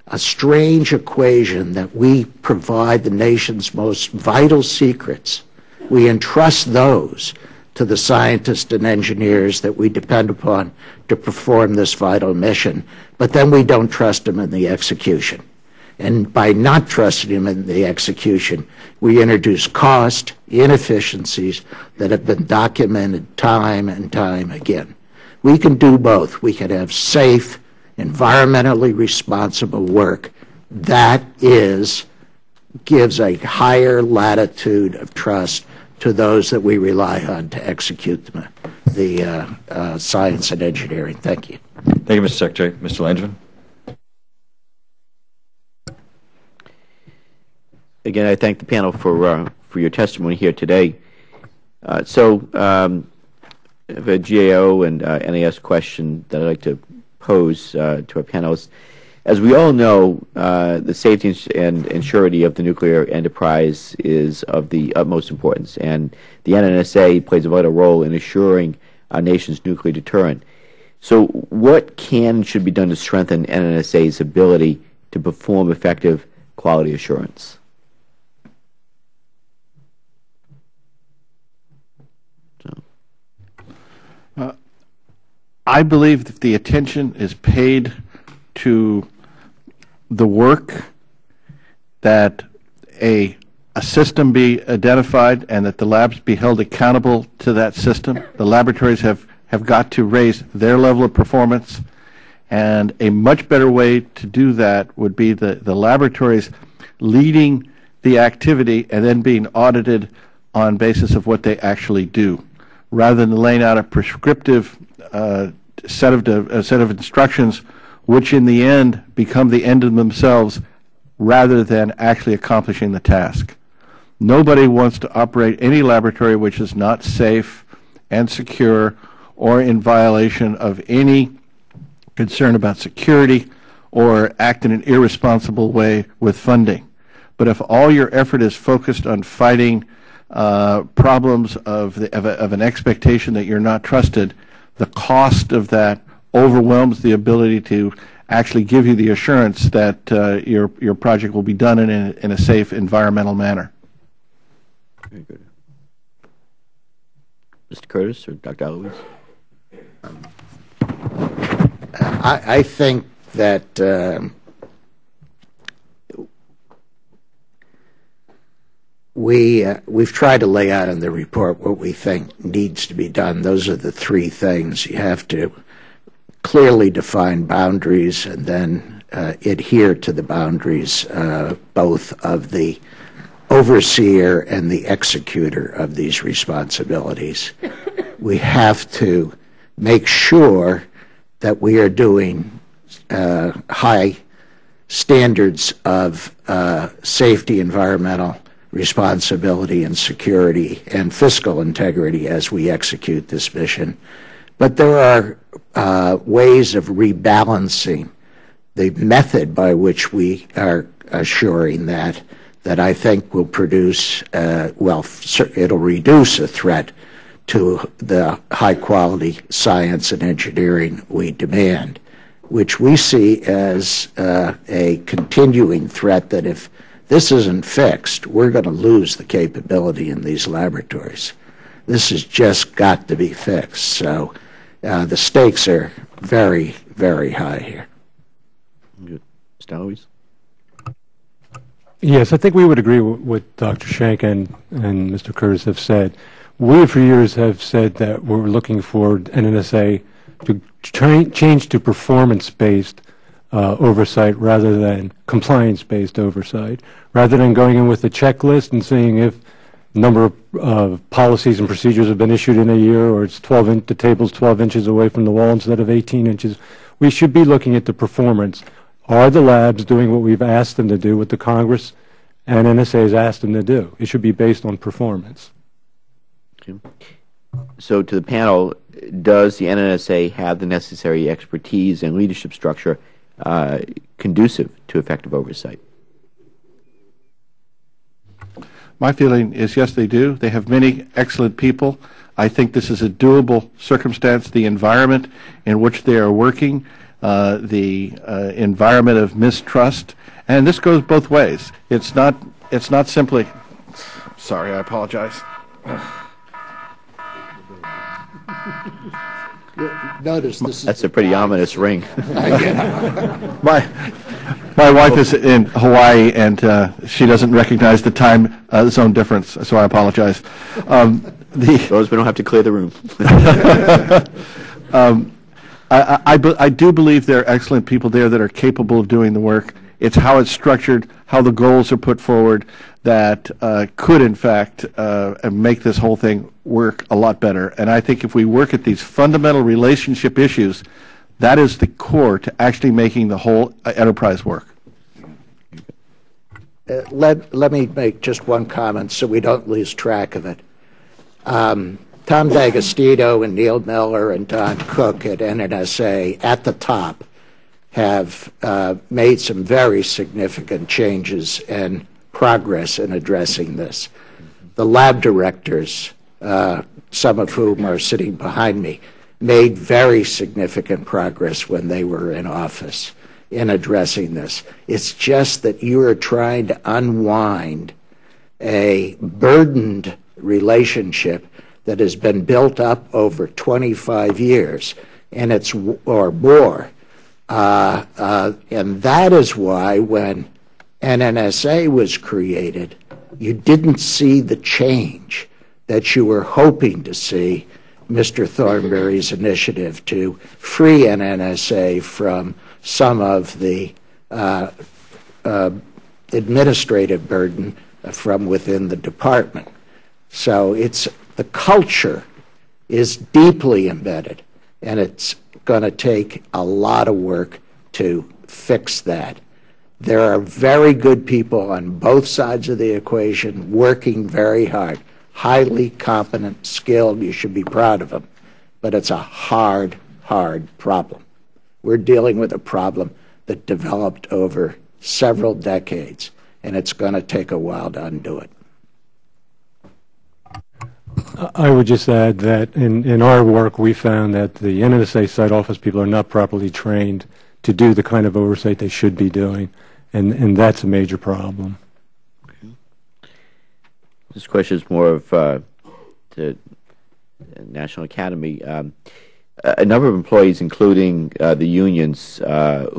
a strange equation that we provide the nation's most vital secrets. We entrust those to the scientists and engineers that we depend upon to perform this vital mission, but then we don't trust them in the execution. And by not trusting them in the execution, we introduce cost, inefficiencies that have been documented time and time again. We can do both. We can have safe, environmentally responsible work that gives a higher latitude of trust to those that we rely on to execute the science and engineering. Thank you. Thank you, Mr. Secretary. Mr. Langevin. Again, I thank the panel for your testimony here today. I have a GAO and NAS question that I'd like to pose to our panelists. As we all know, the safety and surety of the nuclear enterprise is of the utmost importance, and the NNSA plays a vital role in assuring our nation's nuclear deterrent. So what can and should be done to strengthen NNSA's ability to perform effective quality assurance? I believe that the attention is paid to the work, that a system be identified and that the labs be held accountable to that system. The laboratories have got to raise their level of performance, and a much better way to do that would be the laboratories leading the activity and then being audited on basis of what they actually do, rather than laying out a prescriptive set of instructions, which in the end become the end in themselves, rather than actually accomplishing the task. Nobody wants to operate any laboratory which is not safe and secure or in violation of any concern about security or act in an irresponsible way with funding. But if all your effort is focused on fighting problems of an expectation that you're not trusted, the cost of that overwhelms the ability to actually give you the assurance that your project will be done in a safe environmental manner. Very good. Mr. Curtis or Dr. Eloise? I think that we've tried to lay out in the report what we think needs to be done. Those are the three things. You have to clearly define boundaries and then adhere to the boundaries both of the overseer and the executor of these responsibilities. We have to make sure that we are doing high standards of safety, environmental responsibility and security and fiscal integrity as we execute this mission. But there are ways of rebalancing the method by which we are assuring that I think will produce, it'll reduce a threat to the high-quality science and engineering we demand, which we see as a continuing threat that if this isn't fixed, we're going to lose the capability in these laboratories. This has just got to be fixed. So the stakes are very, very high here. Good. Mr. Eloise? Yes, I think we would agree with Dr. Schenk and Mr. Curtis have said. We for years have said that we're looking for NNSA to change to performance-based oversight rather than compliance-based oversight, rather than going in with a checklist and seeing if number of policies and procedures have been issued in a year, or it's the table's 12 inches away from the wall instead of 18 inches. We should be looking at the performance. Are the labs doing what we've asked them to do, what the Congress and NSA has asked them to do? It should be based on performance. Okay. So to the panel, does the NNSA have the necessary expertise and leadership structure conducive to effective oversight? My feeling is yes, they do. They have many excellent people. I think this is a doable circumstance. The environment in which they are working, the environment of mistrust, and this goes both ways. It's not simply. Sorry, I apologize. Notice this That's a pretty ominous ring. My wife is in Hawaii, and she doesn't recognize the time zone difference, so I apologize. Those we don't have to clear the room. I do believe there are excellent people there that are capable of doing the work. It's how it's structured, how the goals are put forward that could, in fact, make this whole thing work a lot better. And I think if we work at these fundamental relationship issues, that is the core to actually making the whole enterprise work. Let me make just one comment so we don't lose track of it. Tom D'Agostino and Neil Miller and Don Cook at NNSA at the top have made some very significant changes and progress in addressing this. The lab directors, some of whom are sitting behind me, made very significant progress when they were in office in addressing this. It's just that you are trying to unwind a burdened relationship that has been built up over 25 years, and it's or more. And that is why when NNSA was created, you didn't see the change that you were hoping to see. Mr. Thornberry's initiative to free NNSA from some of the administrative burden from within the department. So the culture is deeply embedded, and it's going to take a lot of work to fix that. There are very good people on both sides of the equation working very hard. Highly competent, skilled, you should be proud of them. But it's a hard, hard problem. We're dealing with a problem that developed over several decades, and it's going to take a while to undo it. I would just add that in our work, we found that the NNSA site office people are not properly trained to do the kind of oversight they should be doing, and that's a major problem. This question is more of the National Academy. A number of employees, including the unions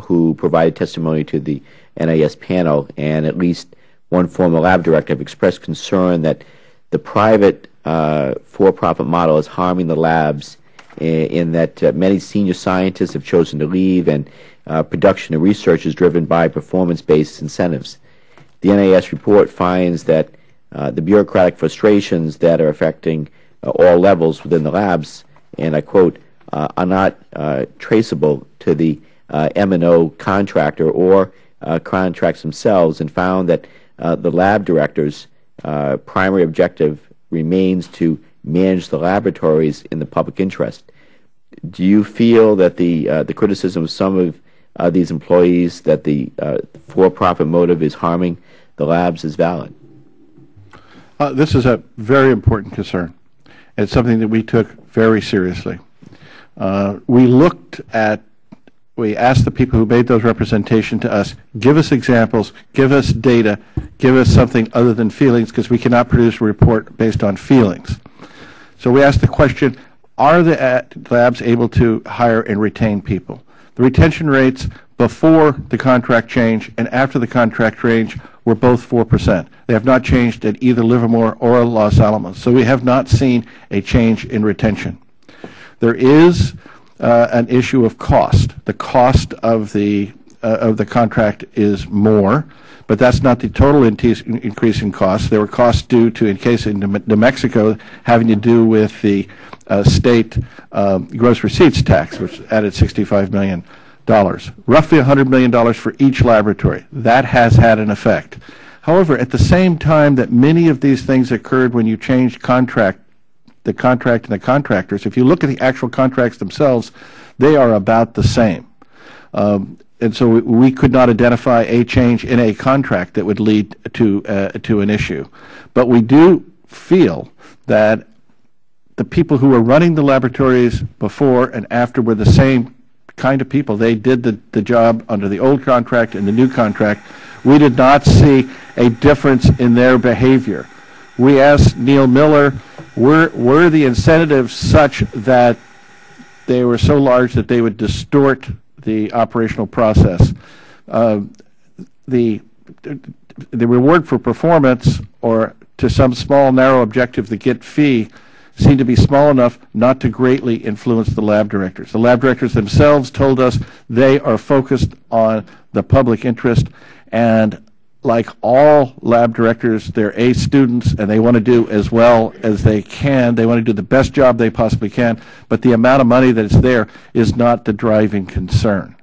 who provided testimony to the NIS panel, and at least one former lab director, have expressed concern that the private for-profit model is harming the labs in that many senior scientists have chosen to leave, and production and research is driven by performance-based incentives. The NIS report finds that the bureaucratic frustrations that are affecting all levels within the labs, and I quote, are not traceable to the M&O contractor or contracts themselves, and found that the lab director's primary objective remains to manage the laboratories in the public interest. Do you feel that the criticism of some of these employees that the for-profit motive is harming the labs is valid? This is a very important concern. It's something that we took very seriously. We asked the people who made those representations to us, give us examples, give us data, give us something other than feelings, because we cannot produce a report based on feelings. So we asked the question, are the labs able to hire and retain people? The retention rates before the contract change and after the contract change were both 4%. They have not changed at either Livermore or Los Alamos. So we have not seen a change in retention. There is an issue of cost. The cost of the contract is more, but that's not the total increase in costs. There were costs due to, in case in New Mexico, having to do with the state gross receipts tax, which added $65 million. Roughly $100 million for each laboratory. That has had an effect. However, at the same time that many of these things occurred when you changed the contract and the contractors, if you look at the actual contracts themselves, they are about the same. And so we could not identify a change in a contract that would lead to an issue. But we do feel that the people who were running the laboratories before and after were the same kind of people. They did the job under the old contract and the new contract. We did not see a difference in their behavior. We asked Neil Miller, were the incentives such that they were so large that they would distort the operational process? The reward for performance, or to some small narrow objective, the get fee, seemed to be small enough not to greatly influence the lab directors. The lab directors themselves told us they are focused on the public interest, and like all lab directors, they're A students and they want to do as well as they can. They want to do the best job they possibly can, but the amount of money that is there is not the driving concern.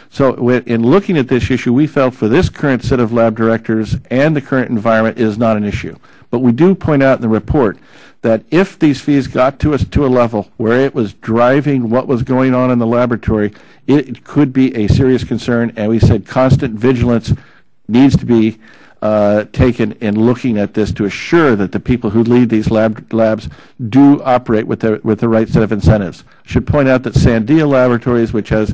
So in looking at this issue, we felt for this current set of lab directors and the current environment is not an issue. But we do point out in the report that if these fees got to us to a level where it was driving what was going on in the laboratory, it could be a serious concern, and we said constant vigilance needs to be taken in looking at this to assure that the people who lead these labs do operate with the right set of incentives. I should point out that Sandia Laboratories, which has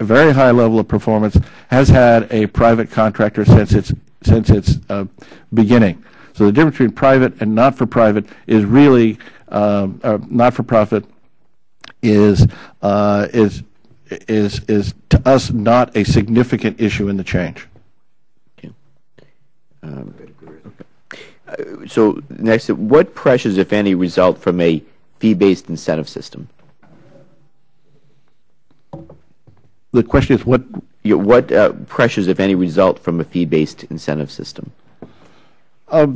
a very high level of performance, has had a private contractor since its beginning. So the difference between private and not-for-private is really not-for-profit is to us not a significant issue in the change. So next, what pressures, if any, result from a fee-based incentive system? The question is what pressures, if any, result from a fee-based incentive system? A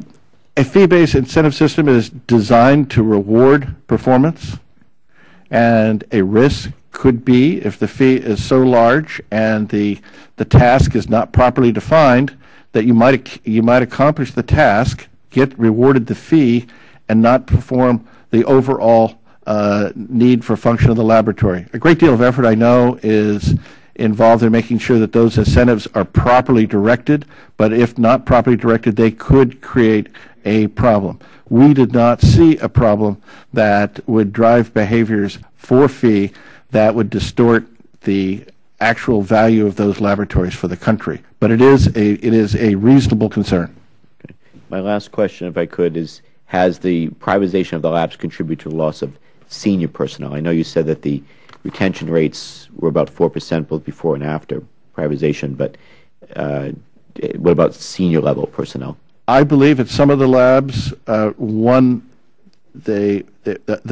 fee-based incentive system is designed to reward performance, and a risk could be, if the fee is so large and the task is not properly defined, that you might accomplish the task, get rewarded the fee, and not perform the overall need for function of the laboratory. A great deal of effort, I know, is involved in making sure that those incentives are properly directed, but if not properly directed, they could create a problem. We did not see a problem that would drive behaviors for fee that would distort the actual value of those laboratories for the country. But it is a reasonable concern. Okay. My last question, if I could, is: has the privatization of the labs contributed to the loss of senior personnel? I know you said that the retention rates were about 4% both before and after privatization, but what about senior level personnel? I believe at some of the labs, the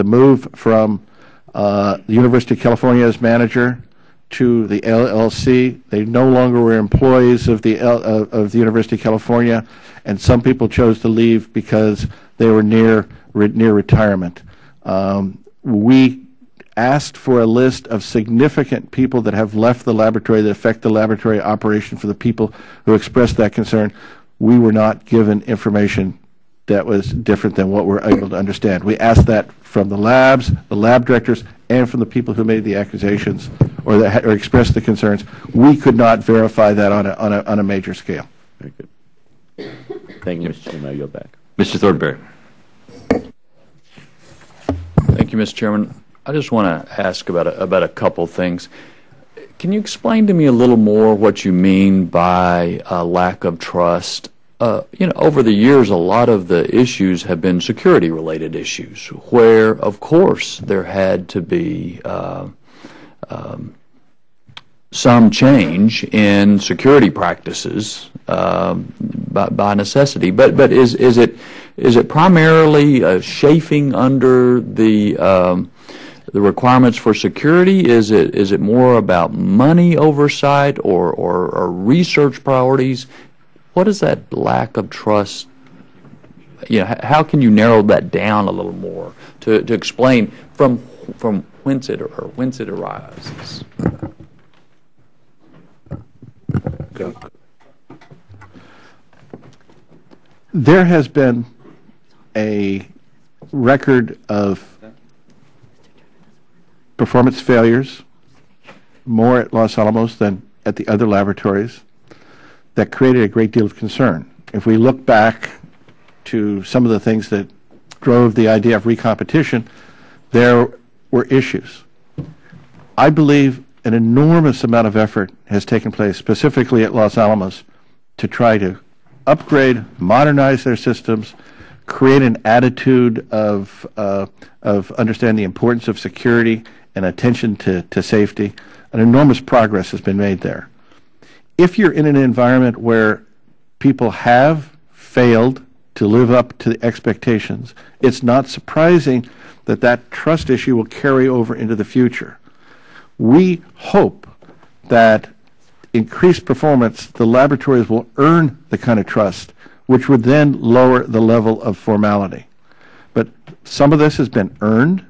move from the University of California's manager to the LLC, they no longer were employees of the University of California, and some people chose to leave because they were near retirement. We asked for a list of significant people that have left the laboratory that affect the laboratory operation for the people who expressed that concern. We were not given information that was different than what we're able to understand. We asked that from the labs, the lab directors, and from the people who made the accusations or expressed the concerns. We could not verify that on a major scale. Very good. Thank you, Mr. Chairman. I yield back. Mr. Thornberry. Thank you, Mr. Chairman. I just want to ask about a couple things. Can you explain to me a little more what you mean by lack of trust? Over the years, a lot of the issues have been security-related issues, where, of course, there had to be some change in security practices by necessity. But is it primarily chafing under the requirements for security? Is it more about money oversight or research priorities? What is that lack of trust? How can you narrow that down a little more to explain from whence it arises? There has been a record of performance failures, more at Los Alamos than at the other laboratories, that created a great deal of concern. If we look back to some of the things that drove the idea of recompetition, there were issues. I believe an enormous amount of effort has taken place, specifically at Los Alamos, to try to upgrade, modernize their systems, create an attitude of understanding the importance of security and attention to safety. An enormous progress has been made there. If you're in an environment where people have failed to live up to the expectations, it's not surprising that that trust issue will carry over into the future. We hope that increased performance, the laboratories will earn the kind of trust, which would then lower the level of formality. But some of this has been earned,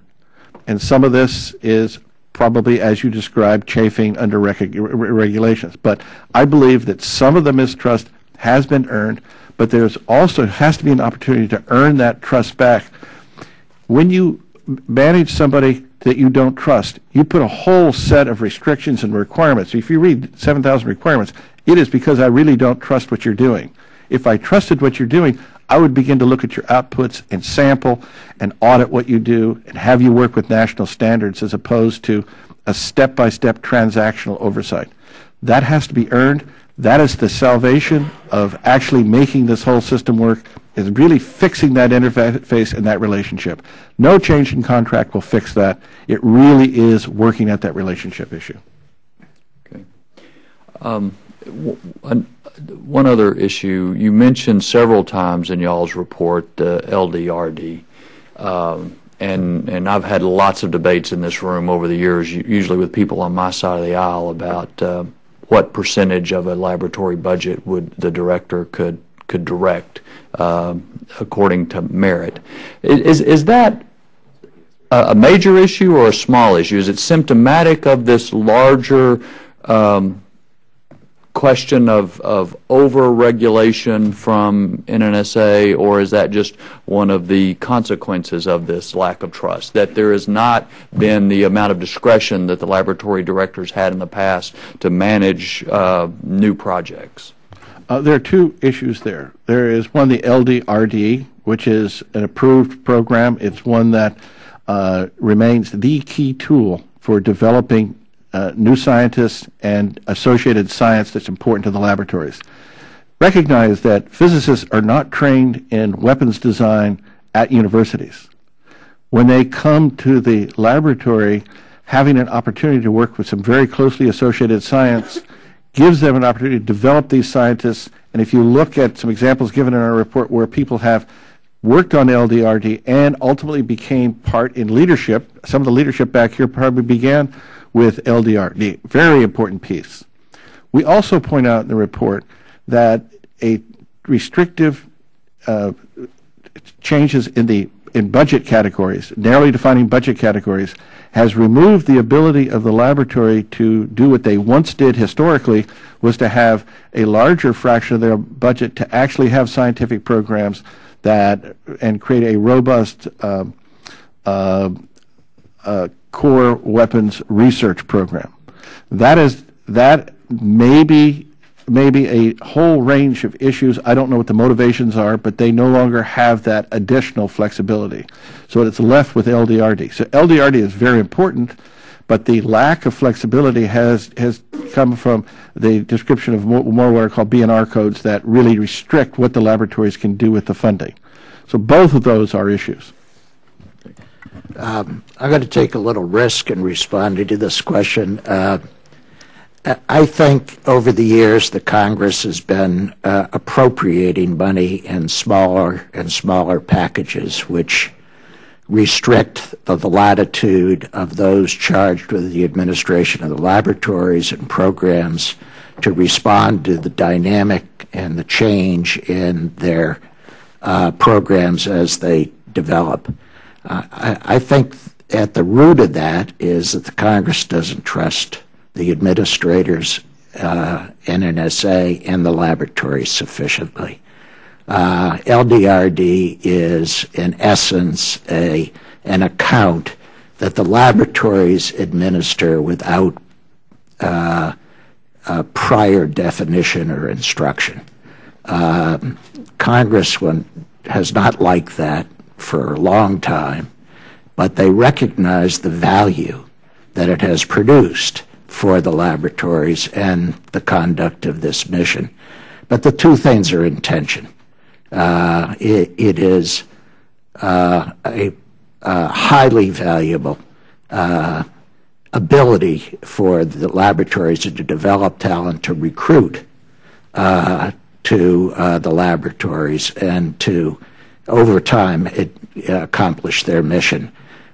and some of this is probably, as you described, chafing under regulations. But I believe that some of the mistrust has been earned, but there's also has to be an opportunity to earn that trust back. When you manage somebody that you don't trust, you put a whole set of restrictions and requirements. If you read 7,000 requirements, it is because I really don't trust what you're doing. If I trusted what you're doing, I would begin to look at your outputs and sample and audit what you do and have you work with national standards as opposed to a step-by-step transactional oversight. That has to be earned. That is the salvation of actually making this whole system work, is really fixing that interface and that relationship. No change in contract will fix that. It really is working at that relationship issue. Okay. One other issue, you mentioned several times in y'all's report LDRD, and I've had lots of debates in this room over the years, usually with people on my side of the aisle, about what percentage of a laboratory budget would the director could direct according to merit. Is that a major issue or a small issue? Is it symptomatic of this larger question of over-regulation from NNSA, or is that just one of the consequences of this lack of trust, that there has not been the amount of discretion that the laboratory directors had in the past to manage new projects? There are two issues there. There is one, the LDRD, which is an approved program. It's one that remains the key tool for developing new scientists and associated science that's important to the laboratories. Recognize that physicists are not trained in weapons design at universities. When they come to the laboratory, having an opportunity to work with some very closely associated science gives them an opportunity to develop these scientists. And if you look at some examples given in our report where people have worked on LDRD and ultimately became part in leadership, some of the leadership back here probably began with LDRD, very important piece. We also point out in the report that a restrictive changes in budget categories, narrowly defining budget categories, has removed the ability of the laboratory to do what they once did historically, was to have a larger fraction of their budget to actually have scientific programs that and create a robust core weapons research program. That may be a whole range of issues. I don't know what the motivations are, but they no longer have that additional flexibility. So it's left with LDRD. So LDRD is very important, but the lack of flexibility has come from the description of more what are called BNR codes that really restrict what the laboratories can do with the funding. So both of those are issues. I'm going to take a little risk in responding to this question. I think over the years the Congress has been appropriating money in smaller and smaller packages, which restrict the latitude of those charged with the administration of the laboratories and programs to respond to the dynamic and the change in their programs as they develop. I think at the root of that is that the Congress doesn't trust the administrators in NSA and the laboratories sufficiently. LDRD is, in essence, an account that the laboratories administer without prior definition or instruction. Congress has not liked that for a long time, but they recognize the value that it has produced for the laboratories and the conduct of this mission. But the two things are in tension. It is a highly valuable ability for the laboratories to develop talent, to recruit to the laboratories, and to, over time, accomplish their mission.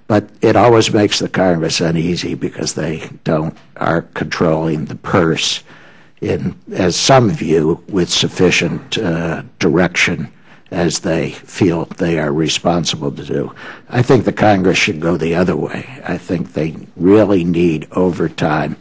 But it always makes the Congress uneasy because they are controlling the purse as some view, with sufficient direction as they feel they are responsible to do. I think the Congress should go the other way. I think they really need, over time,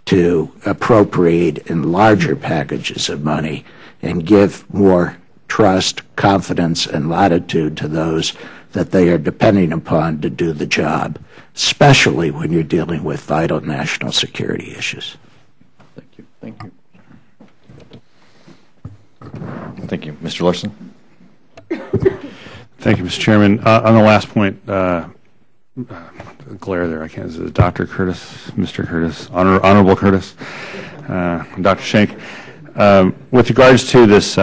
to appropriate in larger packages of money and give more trust, confidence, and latitude to those that they are depending upon to do the job, especially when you're dealing with vital national security issues. Thank you. Thank you. Thank you. Mr. Larson? Thank you, Mr. Chairman. On the last point, glare there, I can't, is it Dr. Curtis, Mr. Curtis, Honorable Curtis, Dr. Schenck. With regards to this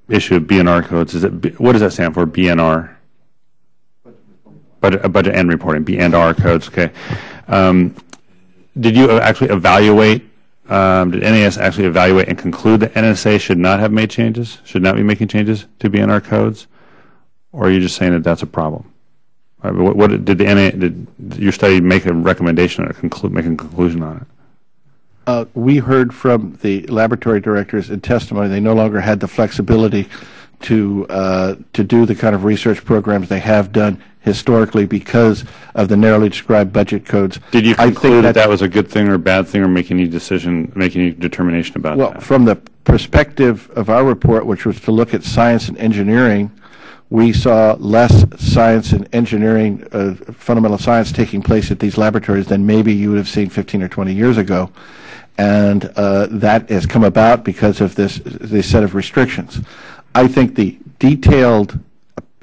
issue of BNR codes, what does that stand for, BNR? Budget and reporting, B&R codes, okay. Did you actually evaluate, did NAS actually evaluate and conclude that NSA should not have made changes, should not be making changes to BNR codes? Or are you just saying that that's a problem? What did your study make a recommendation or make a conclusion on it? We heard from the laboratory directors in testimony they no longer had the flexibility to do the kind of research programs they have done historically because of the narrowly described budget codes. Did you conclude that was a good thing or a bad thing, or make any determination about that? Well, from the perspective of our report, which was to look at science and engineering, we saw less science and engineering, fundamental science, taking place at these laboratories than maybe you would have seen 15 or 20 years ago. And that has come about because of this set of restrictions. I think the detailed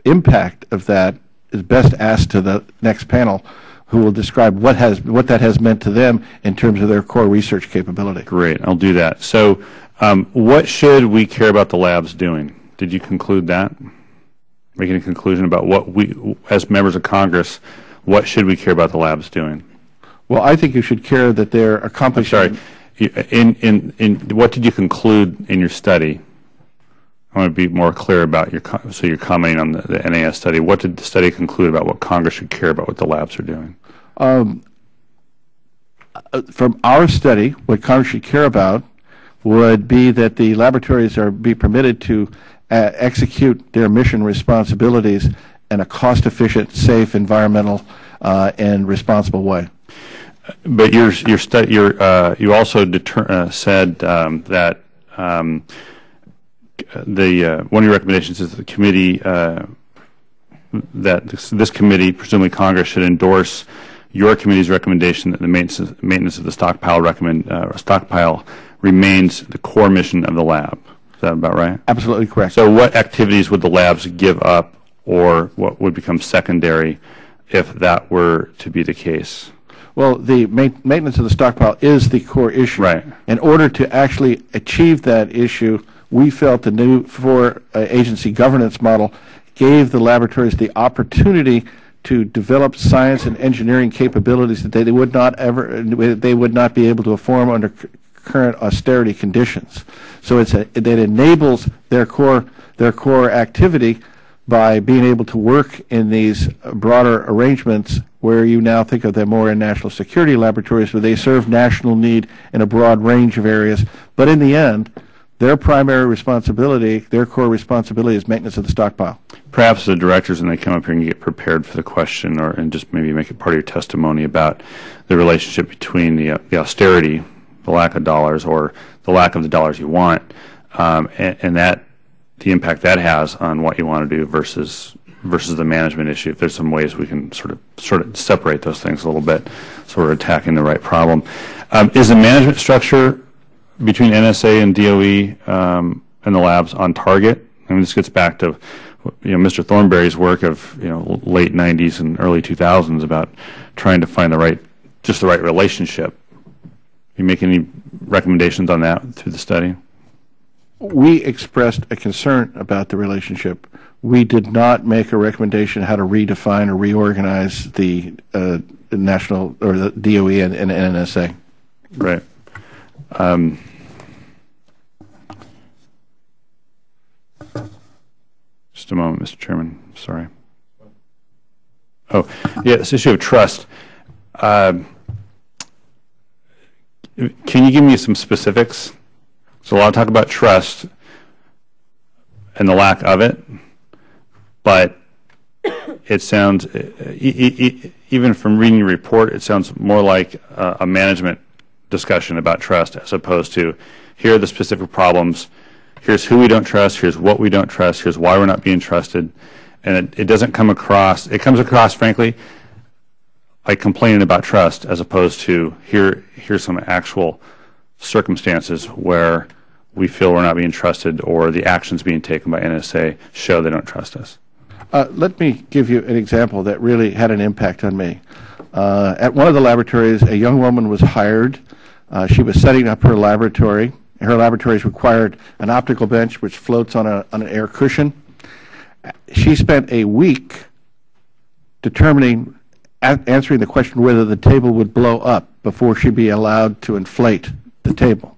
impact of that is best asked to the next panel, who will describe what that has meant to them in terms of their core research capability. Great, I'll do that. So what should we care about the labs doing? Did you conclude that? Making a conclusion about what we, as members of Congress, what should we care about the labs doing? Well, I think you should care that they're accomplishing. I'm sorry. In what did you conclude in your study? I want to be more clear about so you're commenting on the NAS study. What did the study conclude about what Congress should care about what the labs are doing? From our study, what Congress should care about would be that the laboratories be permitted to execute their mission responsibilities in a cost-efficient, safe, environmental, and responsible way. But you also said that one of your recommendations is that the committee that this committee, presumably Congress, should endorse your committee's recommendation that the maintenance of the stockpile remains the core mission of the lab. Is that about right? Absolutely correct. So what activities would the labs give up, or what would become secondary if that were to be the case? Well, the maintenance of the stockpile is the core issue. Right. In order to actually achieve that issue, we felt the new four-agency governance model gave the laboratories the opportunity to develop science and engineering capabilities that they would not be able to perform under current austerity conditions. So it enables their core activity by being able to work in these broader arrangements where you now think of them more in national security laboratories, where they serve national need in a broad range of areas. But in the end, their primary responsibility, their core responsibility, is maintenance of the stockpile. Perhaps the directors, when they come up here, and get prepared for the question, and just maybe make it part of your testimony about the relationship between the austerity, the lack of dollars, or the lack of the dollars you want, and that the impact that has on what you want to do versus the management issue. If there's some ways we can sort of separate those things a little bit, so we're attacking the right problem. Is the management structure between NSA and DOE and the labs on target? I mean, this gets back to Mr. Thornberry's work of late 90s and early 2000s about trying to find the right relationship. You make any recommendations on that through the study? We expressed a concern about the relationship. We did not make a recommendation how to redefine or reorganize the national or the DOE and NSA. Right. Just a moment, Mr. Chairman. Sorry. Oh, yeah, this issue of trust. Can you give me some specifics? So a lot of talk about trust and the lack of it, but it sounds, even from reading your report, it sounds more like a management discussion about trust as opposed to here are the specific problems, here's who we don't trust, here's what we don't trust, here's why we're not being trusted. And it doesn't come across, it comes across, frankly, like complaining about trust as opposed to here's some actual circumstances where we feel we're not being trusted or the actions being taken by NSA show they don't trust us. Let me give you an example that really had an impact on me. At one of the laboratories, a young woman was hired. She was setting up her laboratory. Her laboratories required an optical bench which floats on an air cushion. She spent a week answering the question whether the table would blow up before she'd be allowed to inflate the table.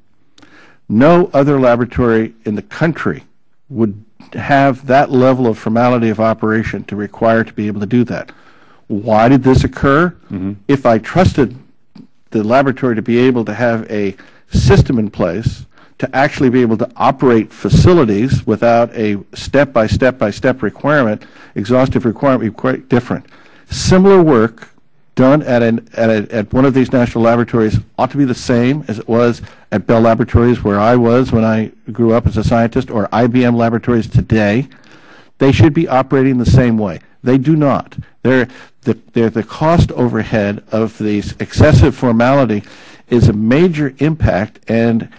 No other laboratory in the country would have that level of formality of operation to require to be able to do that. Why did this occur? Mm-hmm. If I trusted the laboratory to be able to have a system in place to actually be able to operate facilities without a step-by-step requirement, exhaustive requirement, would be quite different. Similar work done at one of these national laboratories ought to be the same as it was at Bell Laboratories where I was when I grew up as a scientist, or IBM Laboratories today. They should be operating the same way. They do not. The cost overhead of these excessive formality is a major impact, and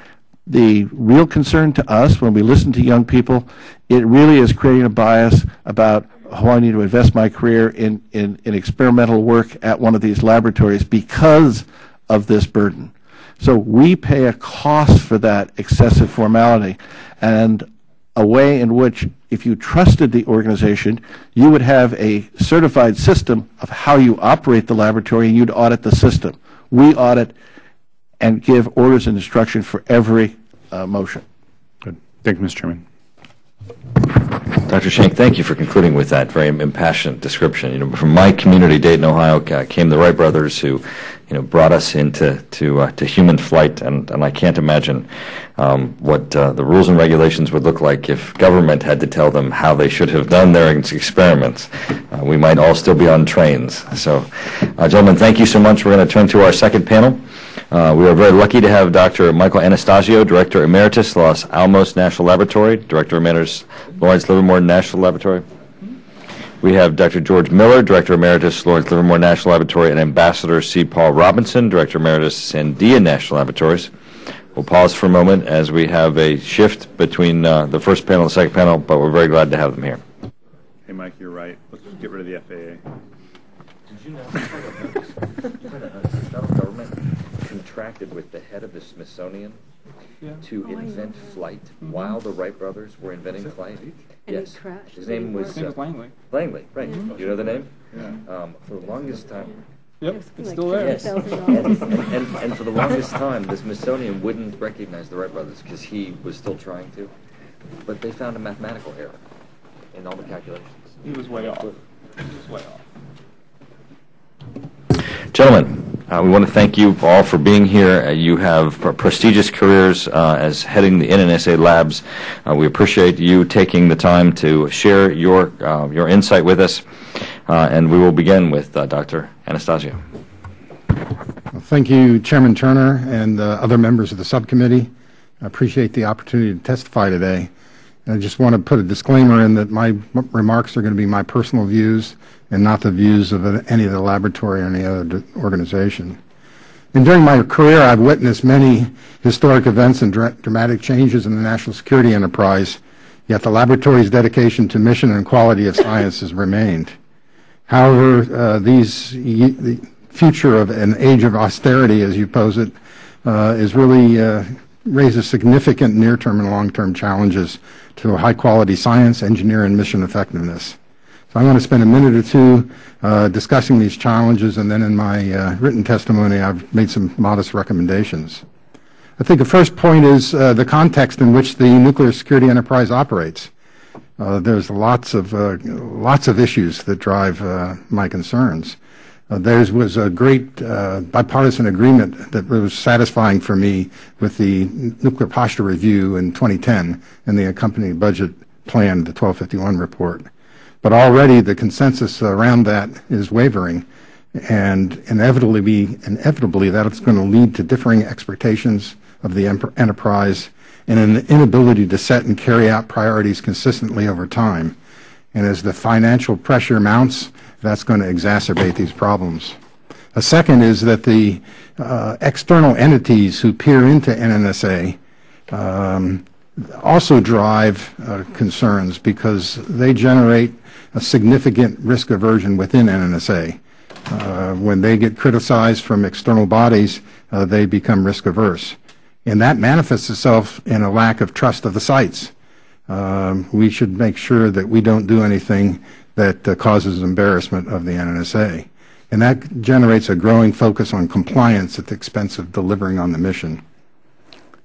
the real concern to us when we listen to young people, it really is creating a bias about how I need to invest my career in experimental work at one of these laboratories because of this burden. So we pay a cost for that excessive formality, and a way in which, if you trusted the organization, you would have a certified system of how you operate the laboratory, and you'd audit the system. We audit and give orders and instruction for every motion. Good. Thank you, Mr. Chairman. Dr. Schenck, thank you for concluding with that very impassioned description. From my community, Dayton, Ohio, came the Wright brothers who, brought us into to human flight, and I can't imagine what the rules and regulations would look like if government had to tell them how they should have done their experiments. We might all still be on trains. So, gentlemen, thank you so much. We're going to turn to our second panel. We are very lucky to have Dr. Michael Anastasio, Director Emeritus, Los Alamos National Laboratory, Director Emeritus, Lawrence Livermore National Laboratory. We have Dr. George Miller, Director Emeritus, Lawrence Livermore National Laboratory, and Ambassador C. Paul Robinson, Director Emeritus, Sandia National Laboratories. We'll pause for a moment as we have a shift between the first panel and the second panel, but we're very glad to have them here. Hey, Mike, you're right. Let's just get rid of the FAA. Did you know the federal government contracted with the head of the Smithsonian to invent flight while the Wright brothers were inventing flight? And Yes. he crashed. His name was Langley. Langley, right. Yeah. You know the name? Yeah. For the longest time. Yep, It's it's like still there. Yes. $50,000. And for the longest time, the Smithsonian wouldn't recognize the Wright brothers because he was still trying to. But they found a mathematical error in all the calculations. He was way off. He was way off. Gentlemen, we want to thank you all for being here. You have prestigious careers as heading the NNSA labs. We appreciate you taking the time to share your insight with us. And we will begin with Dr. Anastasio. Thank you, Chairman Turner and other members of the subcommittee. I appreciate the opportunity to testify today. I just want to put a disclaimer in that my remarks are going to be my personal views and not the views of any of the laboratory or any other organization. And during my career, I've witnessed many historic events and dramatic changes in the national security enterprise, yet the laboratory's dedication to mission and quality of science has remained. However, the future of an age of austerity, as you pose it, is really raises significant near-term and long-term challenges to high-quality science, engineering, and mission effectiveness. So I want to spend a minute or two discussing these challenges, and then in my written testimony, I've made some modest recommendations. I think the first point is the context in which the nuclear security enterprise operates. There's lots of issues that drive my concerns. There was a great bipartisan agreement that was satisfying for me with the Nuclear Posture Review in 2010 and the accompanying budget plan, the 1251 report. But already the consensus around that is wavering, and inevitably that is going to lead to differing expectations of the enterprise and an inability to set and carry out priorities consistently over time. And as the financial pressure mounts, that's going to exacerbate these problems. A second is that the external entities who peer into NNSA also drive concerns because they generate a significant risk aversion within NNSA. When they get criticized from external bodies, they become risk averse. And that manifests itself in a lack of trust of the sites. We should make sure that we don't do anything that causes embarrassment of the NNSA. And that generates a growing focus on compliance at the expense of delivering on the mission.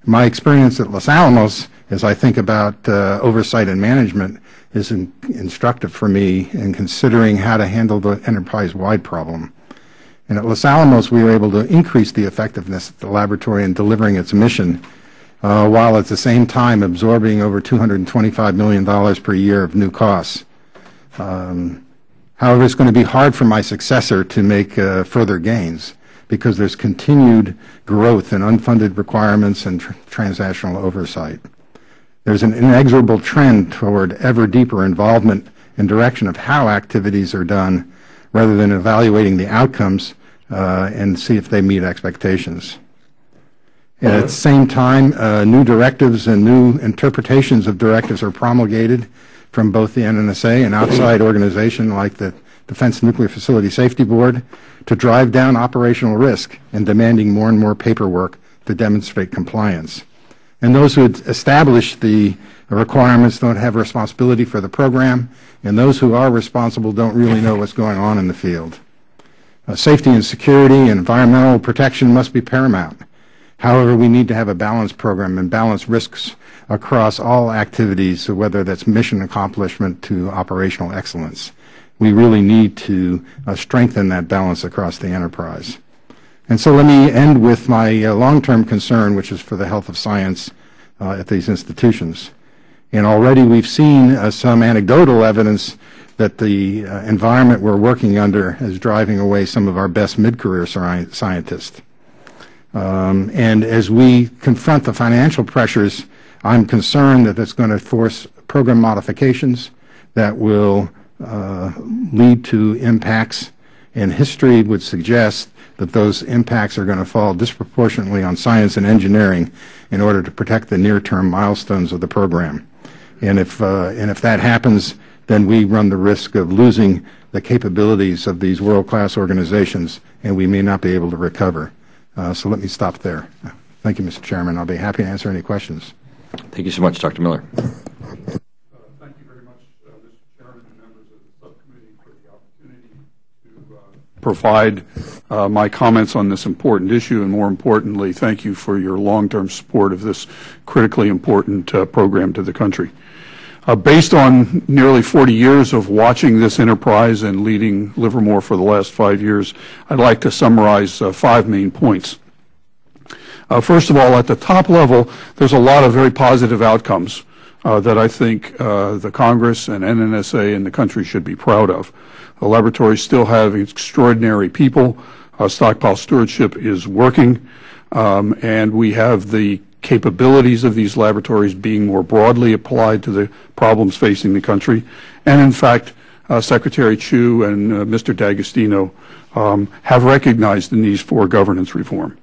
My experience at Los Alamos, as I think about oversight and management, is instructive for me in considering how to handle the enterprise-wide problem. And at Los Alamos, we were able to increase the effectiveness of the laboratory in delivering its mission, while at the same time absorbing over $225 million per year of new costs. However, it's going to be hard for my successor to make further gains because there's continued growth in unfunded requirements and transactional oversight. There's an inexorable trend toward ever deeper involvement and direction of how activities are done rather than evaluating the outcomes and see if they meet expectations. And at the same time, new directives and new interpretations of directives are promulgated from both the NNSA and outside organizations like the Defense Nuclear Facility Safety Board to drive down operational risk and demanding more and more paperwork to demonstrate compliance. And those who establish the requirements don't have responsibility for the program, and those who are responsible don't really know what's going on in the field. Safety and security and environmental protection must be paramount. However, we need to have a balanced program and balance risks across all activities, whether that's mission accomplishment to operational excellence. We really need to strengthen that balance across the enterprise. And so let me end with my long-term concern, which is for the health of science at these institutions. And already we've seen some anecdotal evidence that the environment we're working under is driving away some of our best mid-career scientists. And as we confront the financial pressures, I'm concerned that it's going to force program modifications that will lead to impacts, and history would suggest that those impacts are going to fall disproportionately on science and engineering in order to protect the near-term milestones of the program. And if that happens, then we run the risk of losing the capabilities of these world-class organizations, and we may not be able to recover. So let me stop there. Thank you, Mr. Chairman. I'll be happy to answer any questions. Thank you so much, Dr. Miller. Thank you very much, Mr. Chairman and members of the subcommittee, for the opportunity to provide my comments on this important issue, and more importantly, thank you for your long-term support of this critically important program to the country. Based on nearly 40 years of watching this enterprise and leading Livermore for the last 5 years, I'd like to summarize 5 main points. First of all, at the top level, there's a lot of very positive outcomes that I think the Congress and NNSA and the country should be proud of. The laboratories still have extraordinary people. Stockpile stewardship is working, and we have the capabilities of these laboratories being more broadly applied to the problems facing the country. And in fact, Secretary Chu and Mr. D'Agostino have recognized the need for governance reform.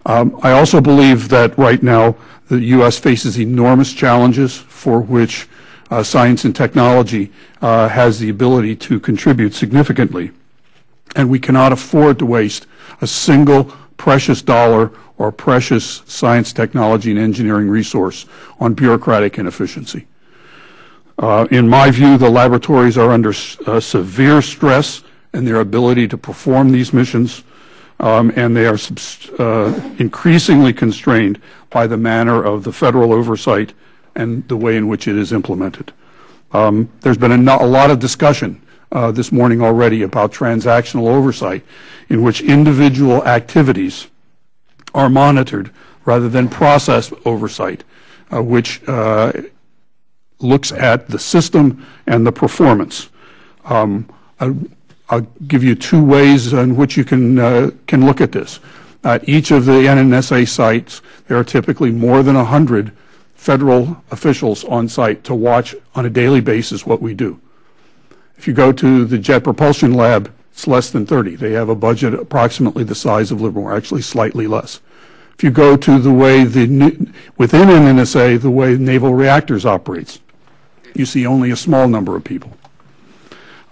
I also believe that right now the U.S. faces enormous challenges for which science and technology has the ability to contribute significantly. And we cannot afford to waste a single precious dollar or precious science, technology, and engineering resource on bureaucratic inefficiency. In my view, the laboratories are under severe stress in their ability to perform these missions, and they are increasingly constrained by the manner of the federal oversight and the way in which it is implemented. There's been a lot of discussion this morning already about transactional oversight, in which individual activities are monitored rather than process oversight, which looks at the system and the performance. I'll give you 2 ways in which you can look at this. At each of the NNSA sites, there are typically more than 100 federal officials on site to watch on a daily basis what we do. If you go to the Jet Propulsion Lab, it's less than 30. They have a budget approximately the size of Livermore, actually slightly less. If you go to the way within NNSA, the way naval reactors operates, you see only a small number of people.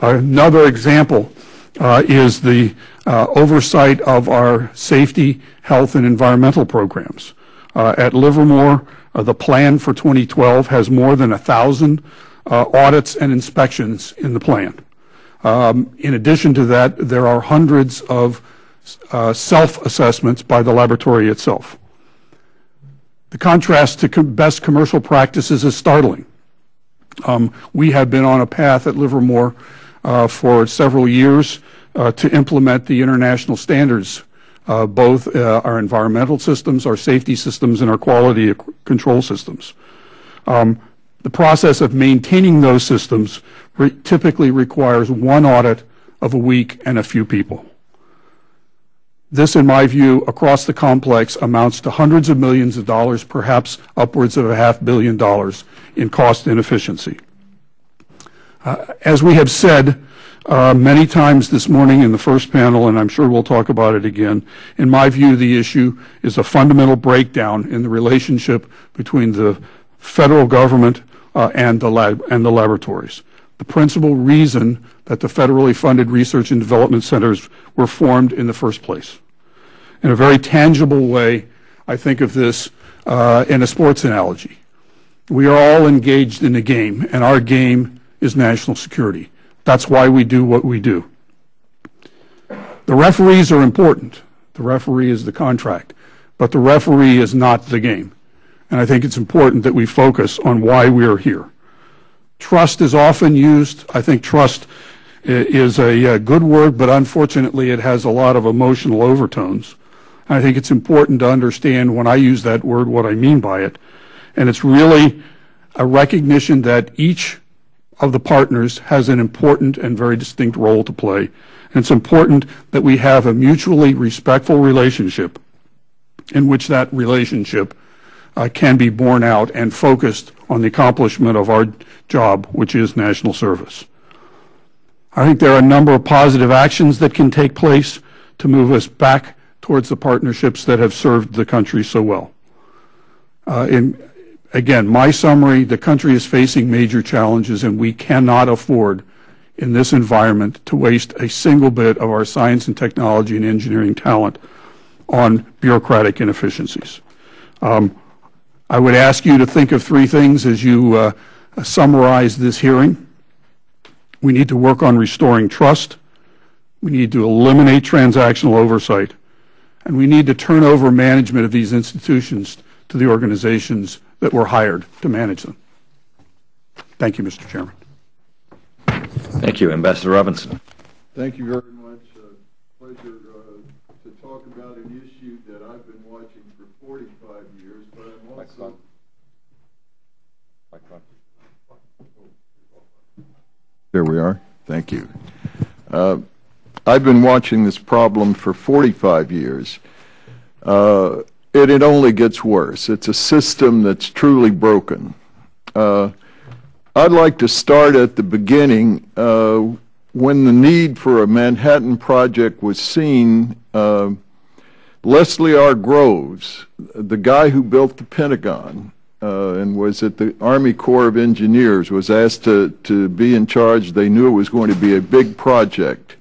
Another example is the oversight of our safety, health, and environmental programs. At Livermore, the plan for 2012 has more than 1,000 audits and inspections in the plan. In addition to that, there are hundreds of self-assessments by the laboratory itself. The contrast to best commercial practices is startling. We have been on a path at Livermore for several years to implement the international standards, both our environmental systems, our safety systems, and our quality control systems. The process of maintaining those systems typically requires 1 audit of a week and a few people. This, in my view, across the complex amounts to hundreds of millions of dollars, perhaps upwards of $500 million in cost inefficiency. As we have said many times this morning in the first panel, and I'm sure we'll talk about it again, in my view, the issue is a fundamental breakdown in the relationship between the federal government and the laboratories. The principal reason that the federally funded research and development centers were formed in the first place. In a very tangible way, I think of this in a sports analogy. We are all engaged in a game, and our game is national security. That's why we do what we do. The referees are important. The referee is the contract, but the referee is not the game. And I think it's important that we focus on why we are here. Trust is often used. I think trust is a good word, but unfortunately it has a lot of emotional overtones. I think it's important to understand when I use that word what I mean by it. And it's really a recognition that each of the partners has an important and very distinct role to play. And it's important that we have a mutually respectful relationship in which that relationship can be borne out and focused on the accomplishment of our job, which is national service. I think there are a number of positive actions that can take place to move us back towards the partnerships that have served the country so well. Again, my summary, the country is facing major challenges, and we cannot afford in this environment to waste a single bit of our science and technology and engineering talent on bureaucratic inefficiencies. I would ask you to think of three things as you summarize this hearing. We need to work on restoring trust. We need to eliminate transactional oversight. And we need to turn over management of these institutions to the organizations that were hired to manage them. Thank you, Mr. Chairman. Thank you. Ambassador Robinson. Thank you very much. Pleasure to talk about an issue that I've been watching for 45 years, but I'm also... There we are. Thank you. I've been watching this problem for 45 years. It only gets worse. It's a system that's truly broken. I'd like to start at the beginning when the need for a Manhattan Project was seen. Leslie R. Groves, the guy who built the Pentagon and was at the Army Corps of Engineers, was asked to be in charge. They knew it was going to be a big project.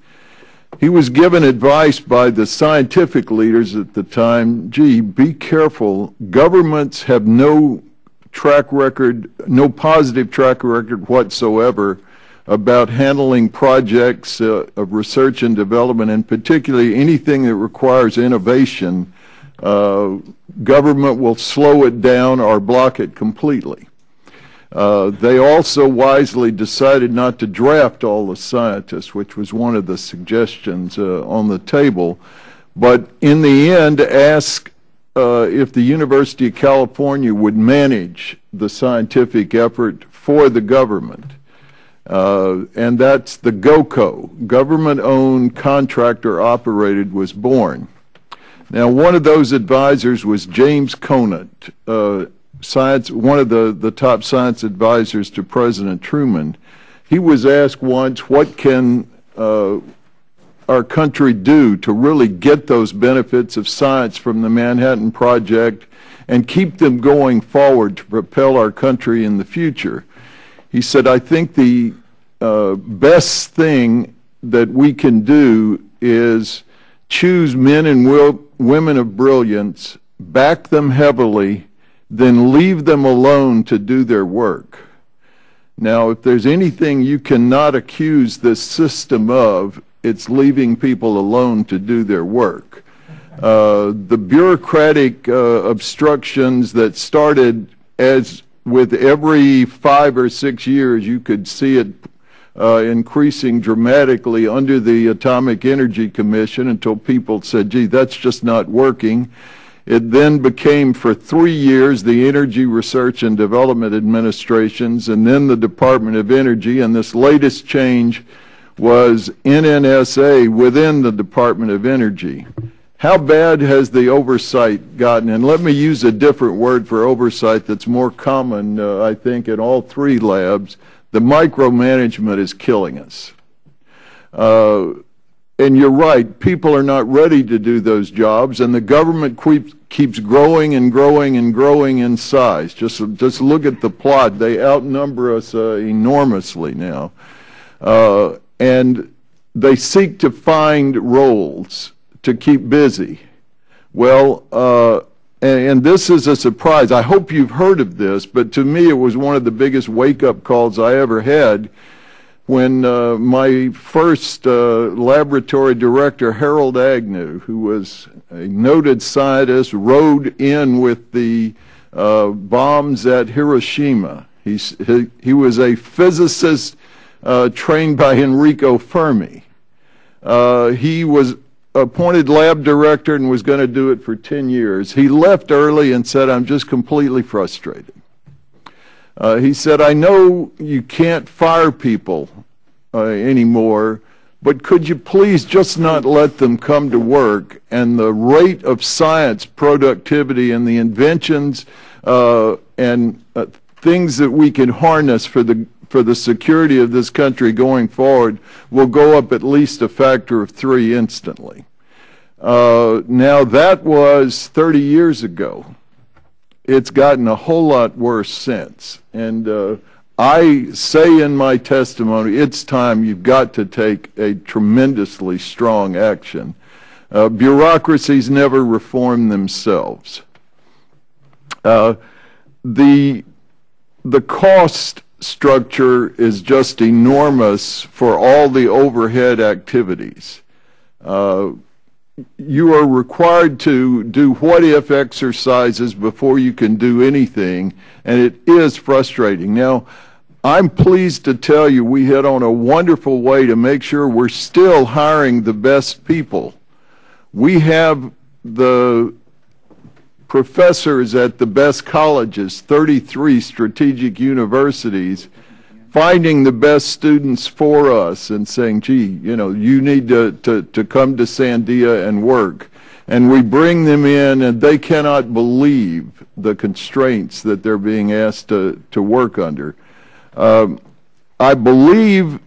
He was given advice by the scientific leaders at the time, gee, be careful. Governments have no track record, no positive track record whatsoever about handling projects of research and development, and particularly anything that requires innovation. Government will slow it down or block it completely. They also wisely decided not to draft all the scientists, which was one of the suggestions on the table, but in the end asked if the University of California would manage the scientific effort for the government. And that's the GOCO, government-owned, contractor-operated, was born. Now, one of those advisors was James Conant, one of the top science advisors to President Truman. He was asked once, what can our country do to really get those benefits of science from the Manhattan Project and keep them going forward to propel our country in the future? He said, I think the best thing that we can do is choose men and women of brilliance, back them heavily, then leave them alone to do their work. Now, if there's anything you cannot accuse this system of, it's leaving people alone to do their work. The bureaucratic obstructions that started as with every 5 or 6 years, you could see it increasing dramatically under the Atomic Energy Commission until people said, gee, that's just not working. It then became, for 3 years, the Energy Research and Development Administrations, and then the Department of Energy, and this latest change was NNSA within the Department of Energy. How bad has the oversight gotten? And let me use a different word for oversight that's more common, I think, in all three labs. The micromanagement is killing us. And you're right, people are not ready to do those jobs, and the government keeps growing and growing and growing in size. Just look at the plot. They outnumber us enormously now. And they seek to find roles to keep busy. Well, and this is a surprise. I hope you've heard of this, but to me it was one of the biggest wake-up calls I ever had when my first laboratory director, Harold Agnew, who was a noted scientist, rode in with the bombs at Hiroshima. He was a physicist trained by Enrico Fermi. He was appointed lab director and was going to do it for 10 years. He left early and said, I'm just completely frustrated. He said, I know you can't fire people anymore, but could you please just not let them come to work? And the rate of science productivity and the inventions and things that we can harness for the security of this country going forward will go up at least a factor of 3 instantly. Now, that was 30 years ago. It's gotten a whole lot worse since. And I say in my testimony, it's time. You've got to take a tremendously strong action. Bureaucracies never reform themselves. The cost structure is just enormous for all the overhead activities. You are required to do what-if exercises before you can do anything, and it is frustrating. Now, I'm pleased to tell you we hit on a wonderful way to make sure we're still hiring the best people. We have the professors at the best colleges, 33 strategic universities, finding the best students for us and saying, gee, you know, you need to come to Sandia and work. And we bring them in, and they cannot believe the constraints that they're being asked to work under. I believe,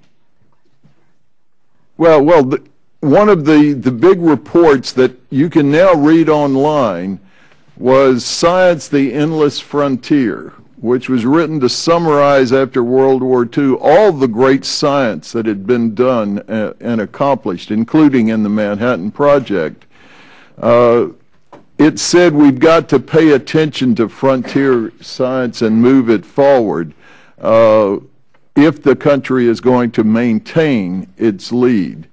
one of the big reports that you can now read online was Science, the Endless Frontier, which was written to summarize after World War II all the great science that had been done and accomplished, including in the Manhattan Project. It said we've got to pay attention to frontier science and move it forward if the country is going to maintain its lead.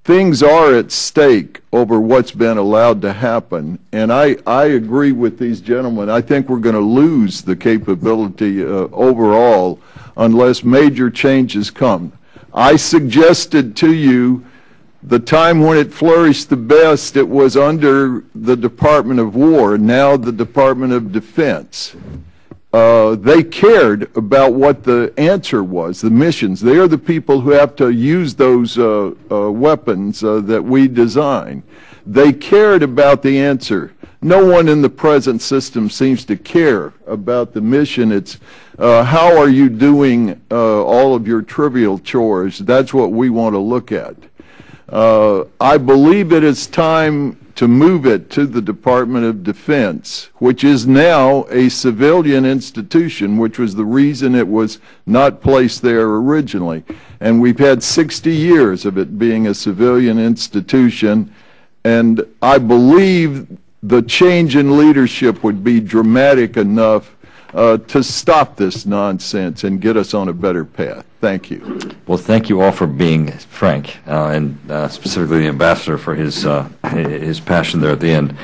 Things are at stake over what's been allowed to happen, and I agree with these gentlemen. I think we're going to lose the capability overall unless major changes come. I suggested to you the time when it flourished the best, it was under the Department of War, now the Department of Defense. They cared about what the answer was, the missions. They are the people who have to use those weapons that we design. They cared about the answer. No one in the present system seems to care about the mission. It's how are you doing all of your trivial chores? That's what we want to look at. I believe it is time to move it to the Department of Defense, which is now a civilian institution, which was the reason it was not placed there originally. And we've had 60 years of it being a civilian institution, and I believe the change in leadership would be dramatic enough to stop this nonsense and get us on a better path. Thank you. Well, thank you all for being frank, and specifically the ambassador for his passion there at the end.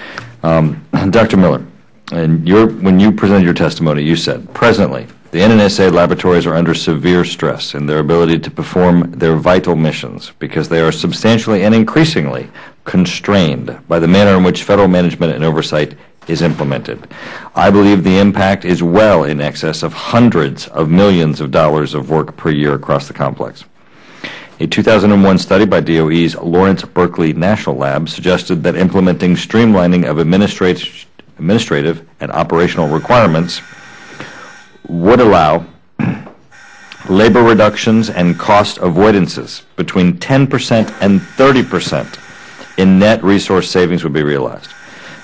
Dr. Miller, and when you presented your testimony, you said, presently, the NNSA laboratories are under severe stress in their ability to perform their vital missions because they are substantially and increasingly constrained by the manner in which federal management and oversight is implemented. I believe the impact is well in excess of hundreds of millions of dollars of work per year across the complex. A 2001 study by DOE's Lawrence Berkeley National Lab suggested that implementing streamlining of administrative and operational requirements would allow labor reductions and cost avoidances between 10% and 30% in net resource savings would be realized.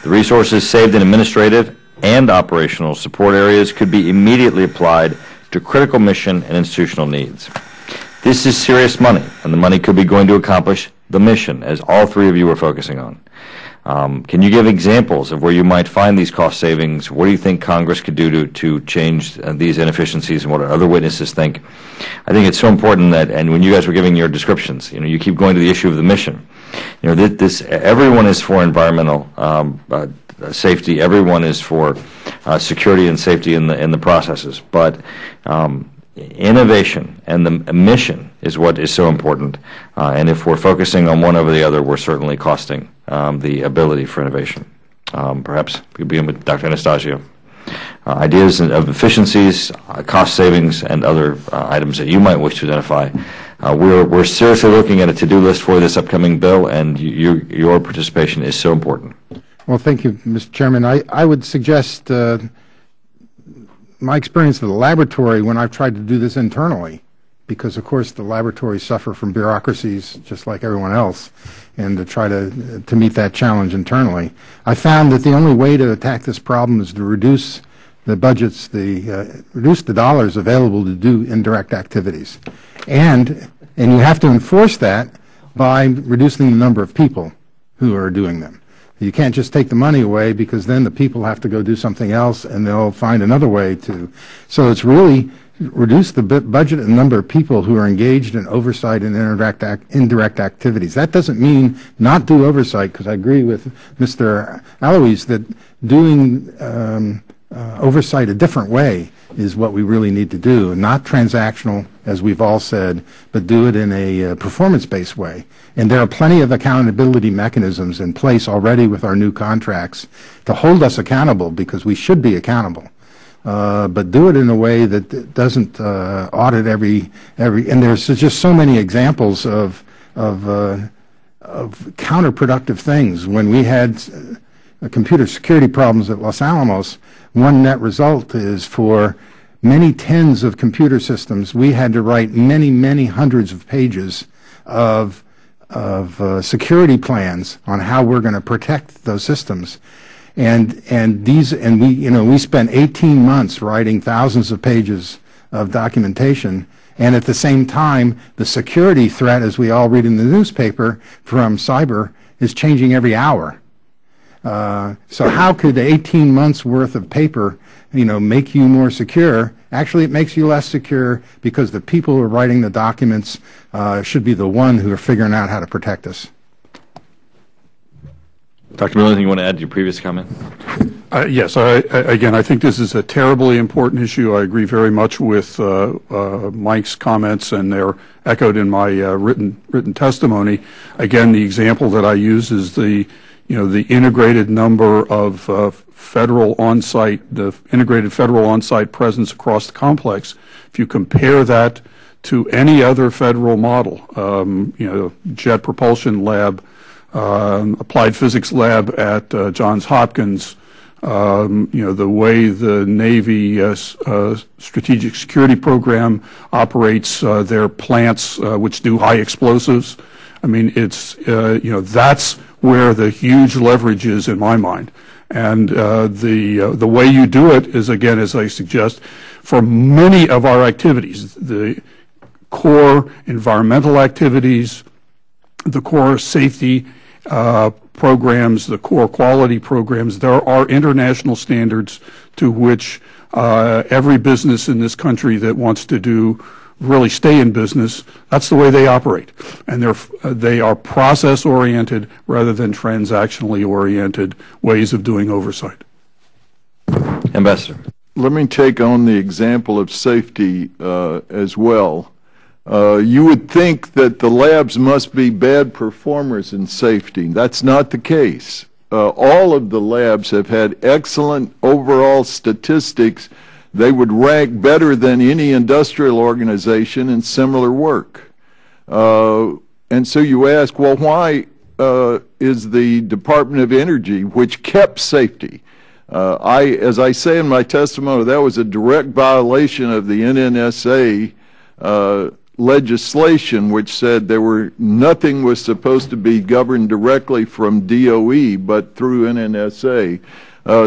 The resources saved in administrative and operational support areas could be immediately applied to critical mission and institutional needs. This is serious money, and the money could be going to accomplish the mission, as all three of you are focusing on. Can you give examples of where you might find these cost savings? What do you think Congress could do to change these inefficiencies, and what other witnesses think? I think it's so important that, and when you guys were giving your descriptions, you keep going to the issue of the mission. Everyone is for environmental safety. Everyone is for security and safety in the processes. But innovation and the mission is what is so important. And if we're focusing on one over the other, we're certainly costing the ability for innovation. Perhaps we could begin with Dr. Anastasio. Ideas of efficiencies, cost savings, and other items that you might wish to identify. We're seriously looking at a to-do list for this upcoming bill, and your participation is so important. Well, thank you, Mr. Chairman. I would suggest my experience with the laboratory when I've tried to do this internally, because, of course, the laboratories suffer from bureaucracies just like everyone else, and to try to meet that challenge internally. I found that the only way to attack this problem is to reduce the budgets, reduce the dollars available to do indirect activities. And you have to enforce that by reducing the number of people who are doing them. You can't just take the money away, because then the people have to go do something else and they'll find another way to. So it's really reduce the budget and number of people who are engaged in oversight and indirect activities. That doesn't mean not do oversight, because I agree with Mr. Alois that doing oversight a different way is what we really need to do, not transactional, as we've all said, but do it in a performance-based way. And there are plenty of accountability mechanisms in place already with our new contracts to hold us accountable, because we should be accountable. But do it in a way that doesn't audit every. And there's just so many examples of counterproductive things. When we had computer security problems at Los Alamos, one net result is for many tens of computer systems, we had to write many, many hundreds of pages of security plans on how we're going to protect those systems. And we spent 18 months writing thousands of pages of documentation, and at the same time, the security threat, as we all read in the newspaper from cyber, is changing every hour. So how could 18 months worth of paper, make you more secure? Actually, it makes you less secure, because the people who are writing the documents should be the one who are figuring out how to protect us. Dr. Miller, anything you want to add to your previous comment? Yes. Again, I think this is a terribly important issue. I agree very much with Mike's comments, and they're echoed in my written testimony. Again, the example that I use is the integrated number of the integrated federal on-site presence across the complex. If you compare that to any other federal model, Jet Propulsion Lab, Applied Physics Lab at Johns Hopkins, the way the Navy Strategic Security Program operates their plants, which do high explosives. I mean, it's that's where the huge leverage is in my mind. And the way you do it is, again, as I suggest, for many of our activities, the core environmental activities, the core safety programs, the core quality programs, there are international standards to which every business in this country that wants to really stay in business, that's the way they operate. And they are process-oriented rather than transactionally oriented ways of doing oversight. Ambassador. Let me take on the example of safety as well. You would think that the labs must be bad performers in safety. That's not the case. All of the labs have had excellent overall statistics. They would rank better than any industrial organization in similar work. And so you ask, well, why is the Department of Energy, which kept safety, as I say in my testimony, that was a direct violation of the NNSA legislation, which said nothing was supposed to be governed directly from DOE, but through NNSA.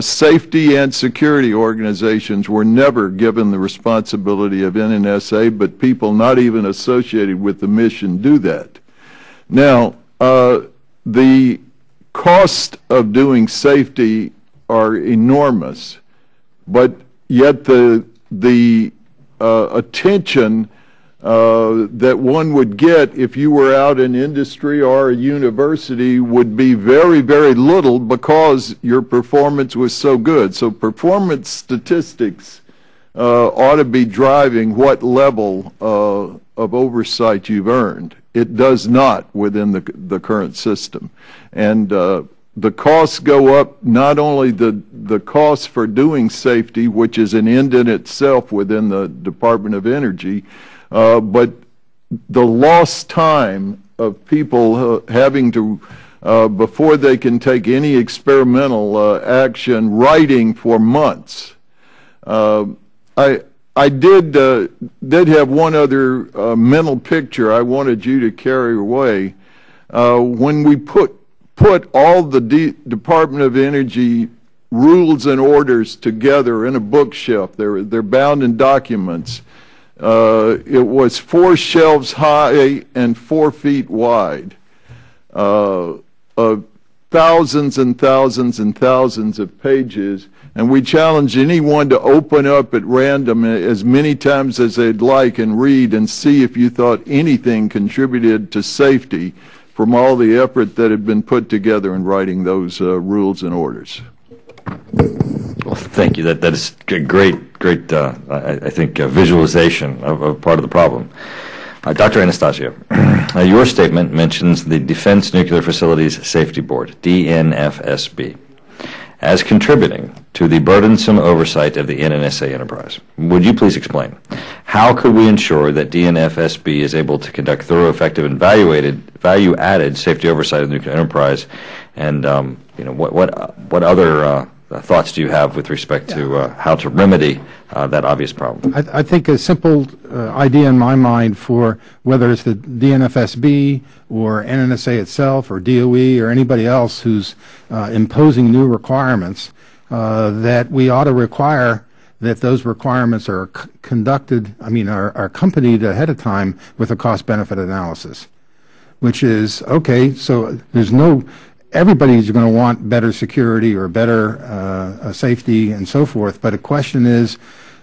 Safety and security organizations were never given the responsibility of NNSA, but people not even associated with the mission do that. Now, the cost of doing safety are enormous, but yet the attention that one would get if you were out in industry or a university would be very, very little, because your performance was so good. So performance statistics ought to be driving what level of oversight you've earned. It does not within the current system. And the costs go up, not only the costs for doing safety, which is an end in itself within the Department of Energy, but the lost time of people having to, before they can take any experimental action, writing for months. I did have one other mental picture I wanted you to carry away. When we put all the Department of Energy rules and orders together in a bookshelf, they're bound in documents. It was 4 shelves high and 4 feet wide. thousands and thousands and thousands of pages, and we challenge anyone to open up at random as many times as they'd like and read and see if you thought anything contributed to safety from all the effort that had been put together in writing those rules and orders. Well, thank you. That is a great, I think, visualization of part of the problem. Dr. Anastasio, your statement mentions the Defense Nuclear Facilities Safety Board, DNFSB, as contributing to the burdensome oversight of the NNSA enterprise. Would you please explain how could we ensure that DNFSB is able to conduct thorough, effective, and value-added safety oversight of the nuclear enterprise? And what other thoughts do you have with respect to how to remedy that obvious problem? I think a simple idea in my mind for whether it's the DNFSB or NNSA itself or DOE or anybody else who's imposing new requirements, that we ought to require that those requirements are are accompanied ahead of time with a cost-benefit analysis, which is, okay, so everybody's going to want better security or better safety and so forth, but the question is,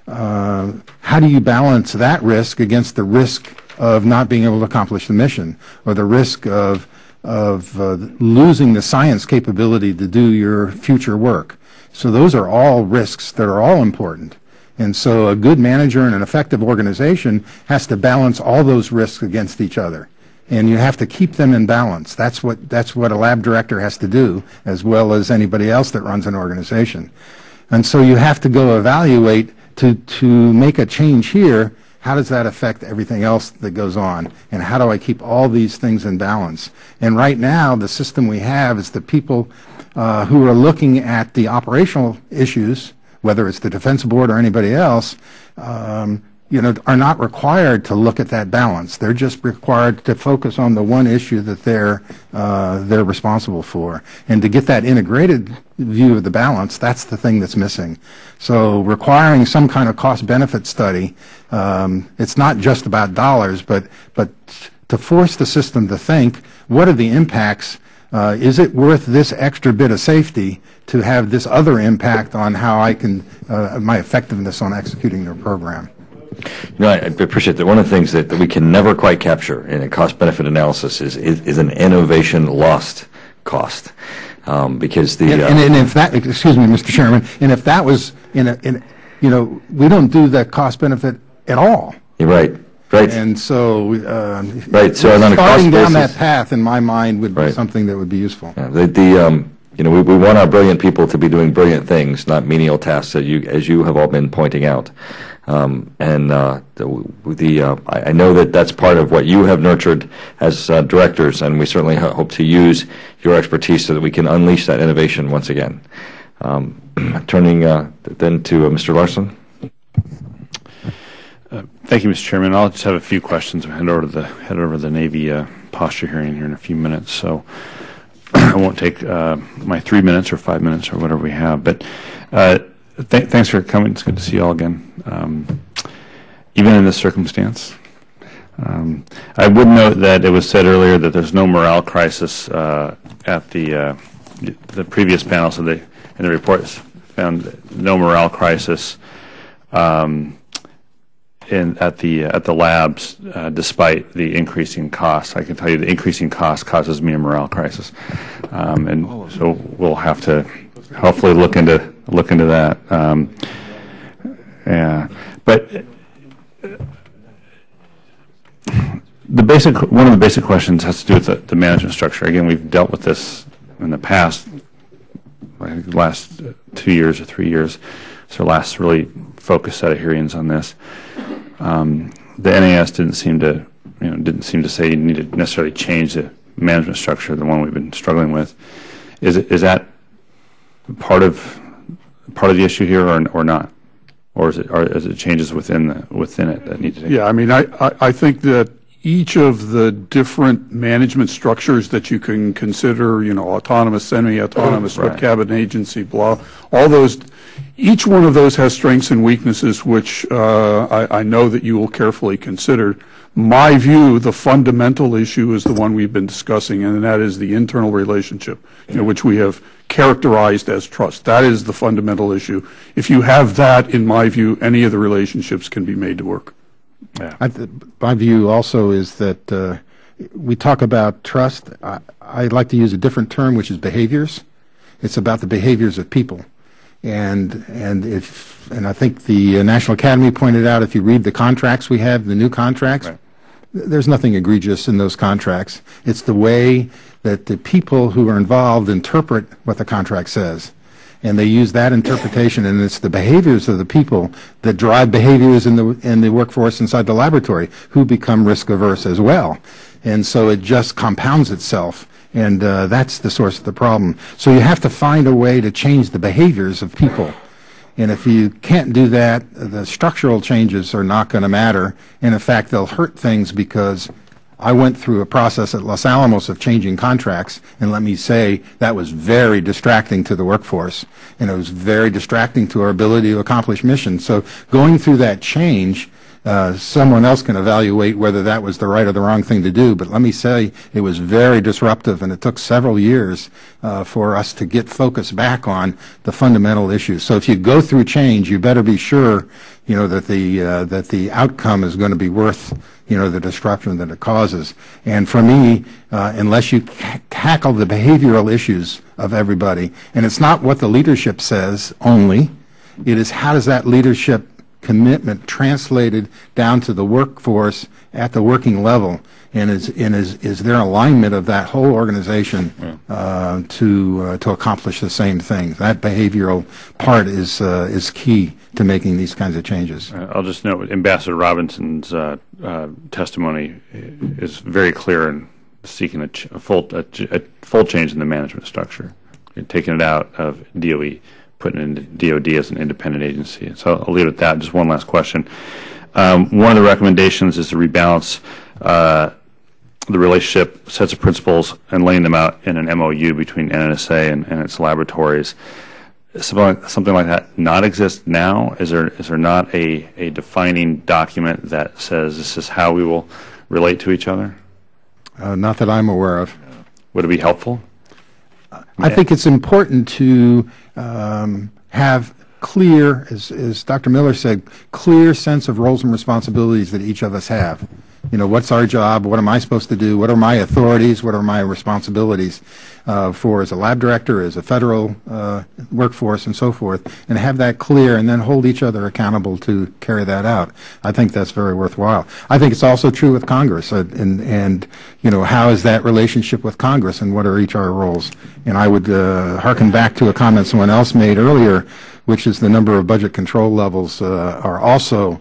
how do you balance that risk against the risk of not being able to accomplish the mission, or the risk of losing the science capability to do your future work? So those are all risks that are all important. And so a good manager and an effective organization has to balance all those risks against each other. And you have to keep them in balance. That's what a lab director has to do, as well as anybody else that runs an organization. And so you have to go evaluate to make a change here. How does that affect everything else that goes on? And how do I keep all these things in balance? And right now, the system we have is the people who are looking at the operational issues, whether it's the Defense Board or anybody else, are not required to look at that balance. They're just required to focus on the one issue that they're responsible for. And to get that integrated view of the balance, that's the thing that's missing. So requiring some kind of cost-benefit study, it's not just about dollars, but to force the system to think, what are the impacts? Is it worth this extra bit of safety to have this other impact on how I can, my effectiveness on executing their program? I appreciate that. One of the things that we can never quite capture in a cost-benefit analysis is an innovation lost cost, because the and if that, excuse me, Mr. Chairman, and if that was we don't do the cost-benefit at all. You're right. Right. And so, right. So on a cost starting down basis, that path, in my mind, would be something that would be useful. Yeah, we want our brilliant people to be doing brilliant things, not menial tasks, as you have all been pointing out. I know that that's part of what you have nurtured as directors, and we certainly hope to use your expertise so that we can unleash that innovation once again. Turning then to Mr. Larson. Thank you, Mr. Chairman. I'll just have a few questions. We'll head over to the Navy posture hearing here in a few minutes, so I won't take my 3 minutes or 5 minutes or whatever we have. But thanks for coming. It's good to see you all again, even in this circumstance. I would note that it was said earlier that there's no morale crisis at the previous panel. So in the report found no morale crisis at the labs, despite the increasing costs. I can tell you the increasing cost causes me a morale crisis, and so we'll have to hopefully look into that. But one of the basic questions has to do with the management structure. Again, we've dealt with this in the past, like the last 2 years or 3 years. It's our last really focused set of hearings on this. The NAS didn't seem to say you need to necessarily change the management structure, the one we've been struggling with. Is that part of the issue here, or not, or is it changes within it that need to take? Yeah, I mean, I think that each of the different management structures that you can consider, autonomous, semi-autonomous, what cabinet agency, blah, all those, each one of those has strengths and weaknesses, which I know that you will carefully consider. my view, the fundamental issue is the one we've been discussing, and that is the internal relationship, which we have characterized as trust. That is the fundamental issue. If you have that, in my view, any of the relationships can be made to work. Yeah. My view also is that we talk about trust. I like to use a different term, which is behaviors. It's about the behaviors of people. And I think the National Academy pointed out, if you read the contracts we have, the new contracts, right, there's nothing egregious in those contracts. It's the way that the people who are involved interpret what the contract says. And they use that interpretation, and it's the behaviors of the people that drive behaviors in the workforce inside the laboratory, who become risk averse as well. And so it just compounds itself. And that's the source of the problem. So you have to find a way to change the behaviors of people. And if you can't do that, the structural changes are not going to matter. And in fact, they'll hurt things, because I went through a process at Los Alamos of changing contracts, and let me say that was very distracting to the workforce, and it was very distracting to our ability to accomplish missions. So going through that change, someone else can evaluate whether that was the right or the wrong thing to do, but let me say it was very disruptive, and it took several years for us to get focused back on the fundamental issues. So if you go through change, you better be sure, that the outcome is going to be worth, the disruption that it causes. And for me, unless you tackle the behavioral issues of everybody, and it's not what the leadership says only, it is how does that leadership commitment translated down to the workforce at the working level, and is there alignment of that whole organization to accomplish the same thing? That behavioral part is key to making these kinds of changes. I'll just note Ambassador Robinson's testimony is very clear in seeking a full change in the management structure, taking it out of DOE, putting in DOD as an independent agency. So I'll leave it at that. Just one last question. One of the recommendations is to rebalance the relationship, sets of principles, and laying them out in an MOU between NNSA and its laboratories. Something like that not exist now? Is there not a defining document that says this is how we will relate to each other? Not that I'm aware of. Would it be helpful? I think it's important to have clear, as Dr. Miller said, clear sense of roles and responsibilities that each of us have. What's our job? What am I supposed to do? What are my authorities? What are my responsibilities as a lab director, as a federal workforce, and so forth, and have that clear, and then hold each other accountable to carry that out. I think that's very worthwhile. I think it's also true with Congress, and how is that relationship with Congress, and what are each our roles? And I would hearken back to a comment someone else made earlier, which is the number of budget control levels are also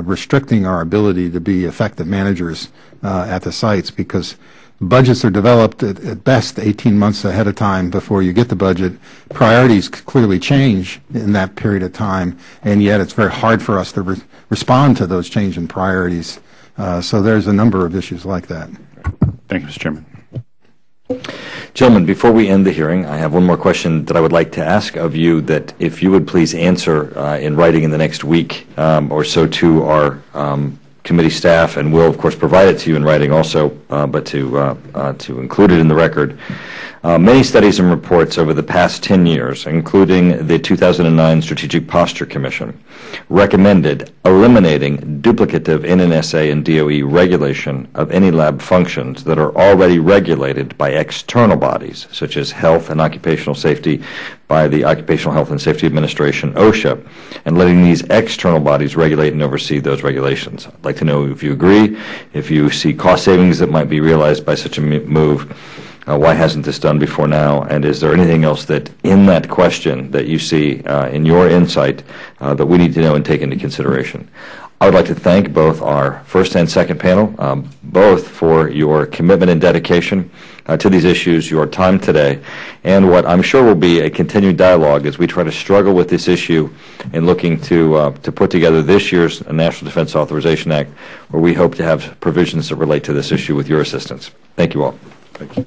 restricting our ability to be effective managers at the sites, because budgets are developed at best 18 months ahead of time before you get the budget. Priorities clearly change in that period of time, and yet it's very hard for us to respond to those changing priorities. So there's a number of issues like that. Thank you, Mr. Chairman. Gentlemen, before we end the hearing, I have one more question that I would like to ask of you, that if you would please answer in writing in the next week or so to our committee staff, and we'll of course provide it to you in writing also, but to include it in the record. Many studies and reports over the past 10 years, including the 2009 Strategic Posture Commission, recommended eliminating duplicative NNSA and DOE regulation of any lab functions that are already regulated by external bodies, such as health and occupational safety by the Occupational Health and Safety Administration, OSHA, and letting these external bodies regulate and oversee those regulations. I'd like to know if you agree, if you see cost savings that might be realized by such a move. Why hasn't this done before now? And is there anything else that in that question that you see in your insight that we need to know and take into consideration? I would like to thank both our first and second panel, both for your commitment and dedication to these issues, your time today, and what I'm sure will be a continued dialogue as we try to struggle with this issue in looking to put together this year's National Defense Authorization Act, where we hope to have provisions that relate to this issue with your assistance. Thank you all. Thank you.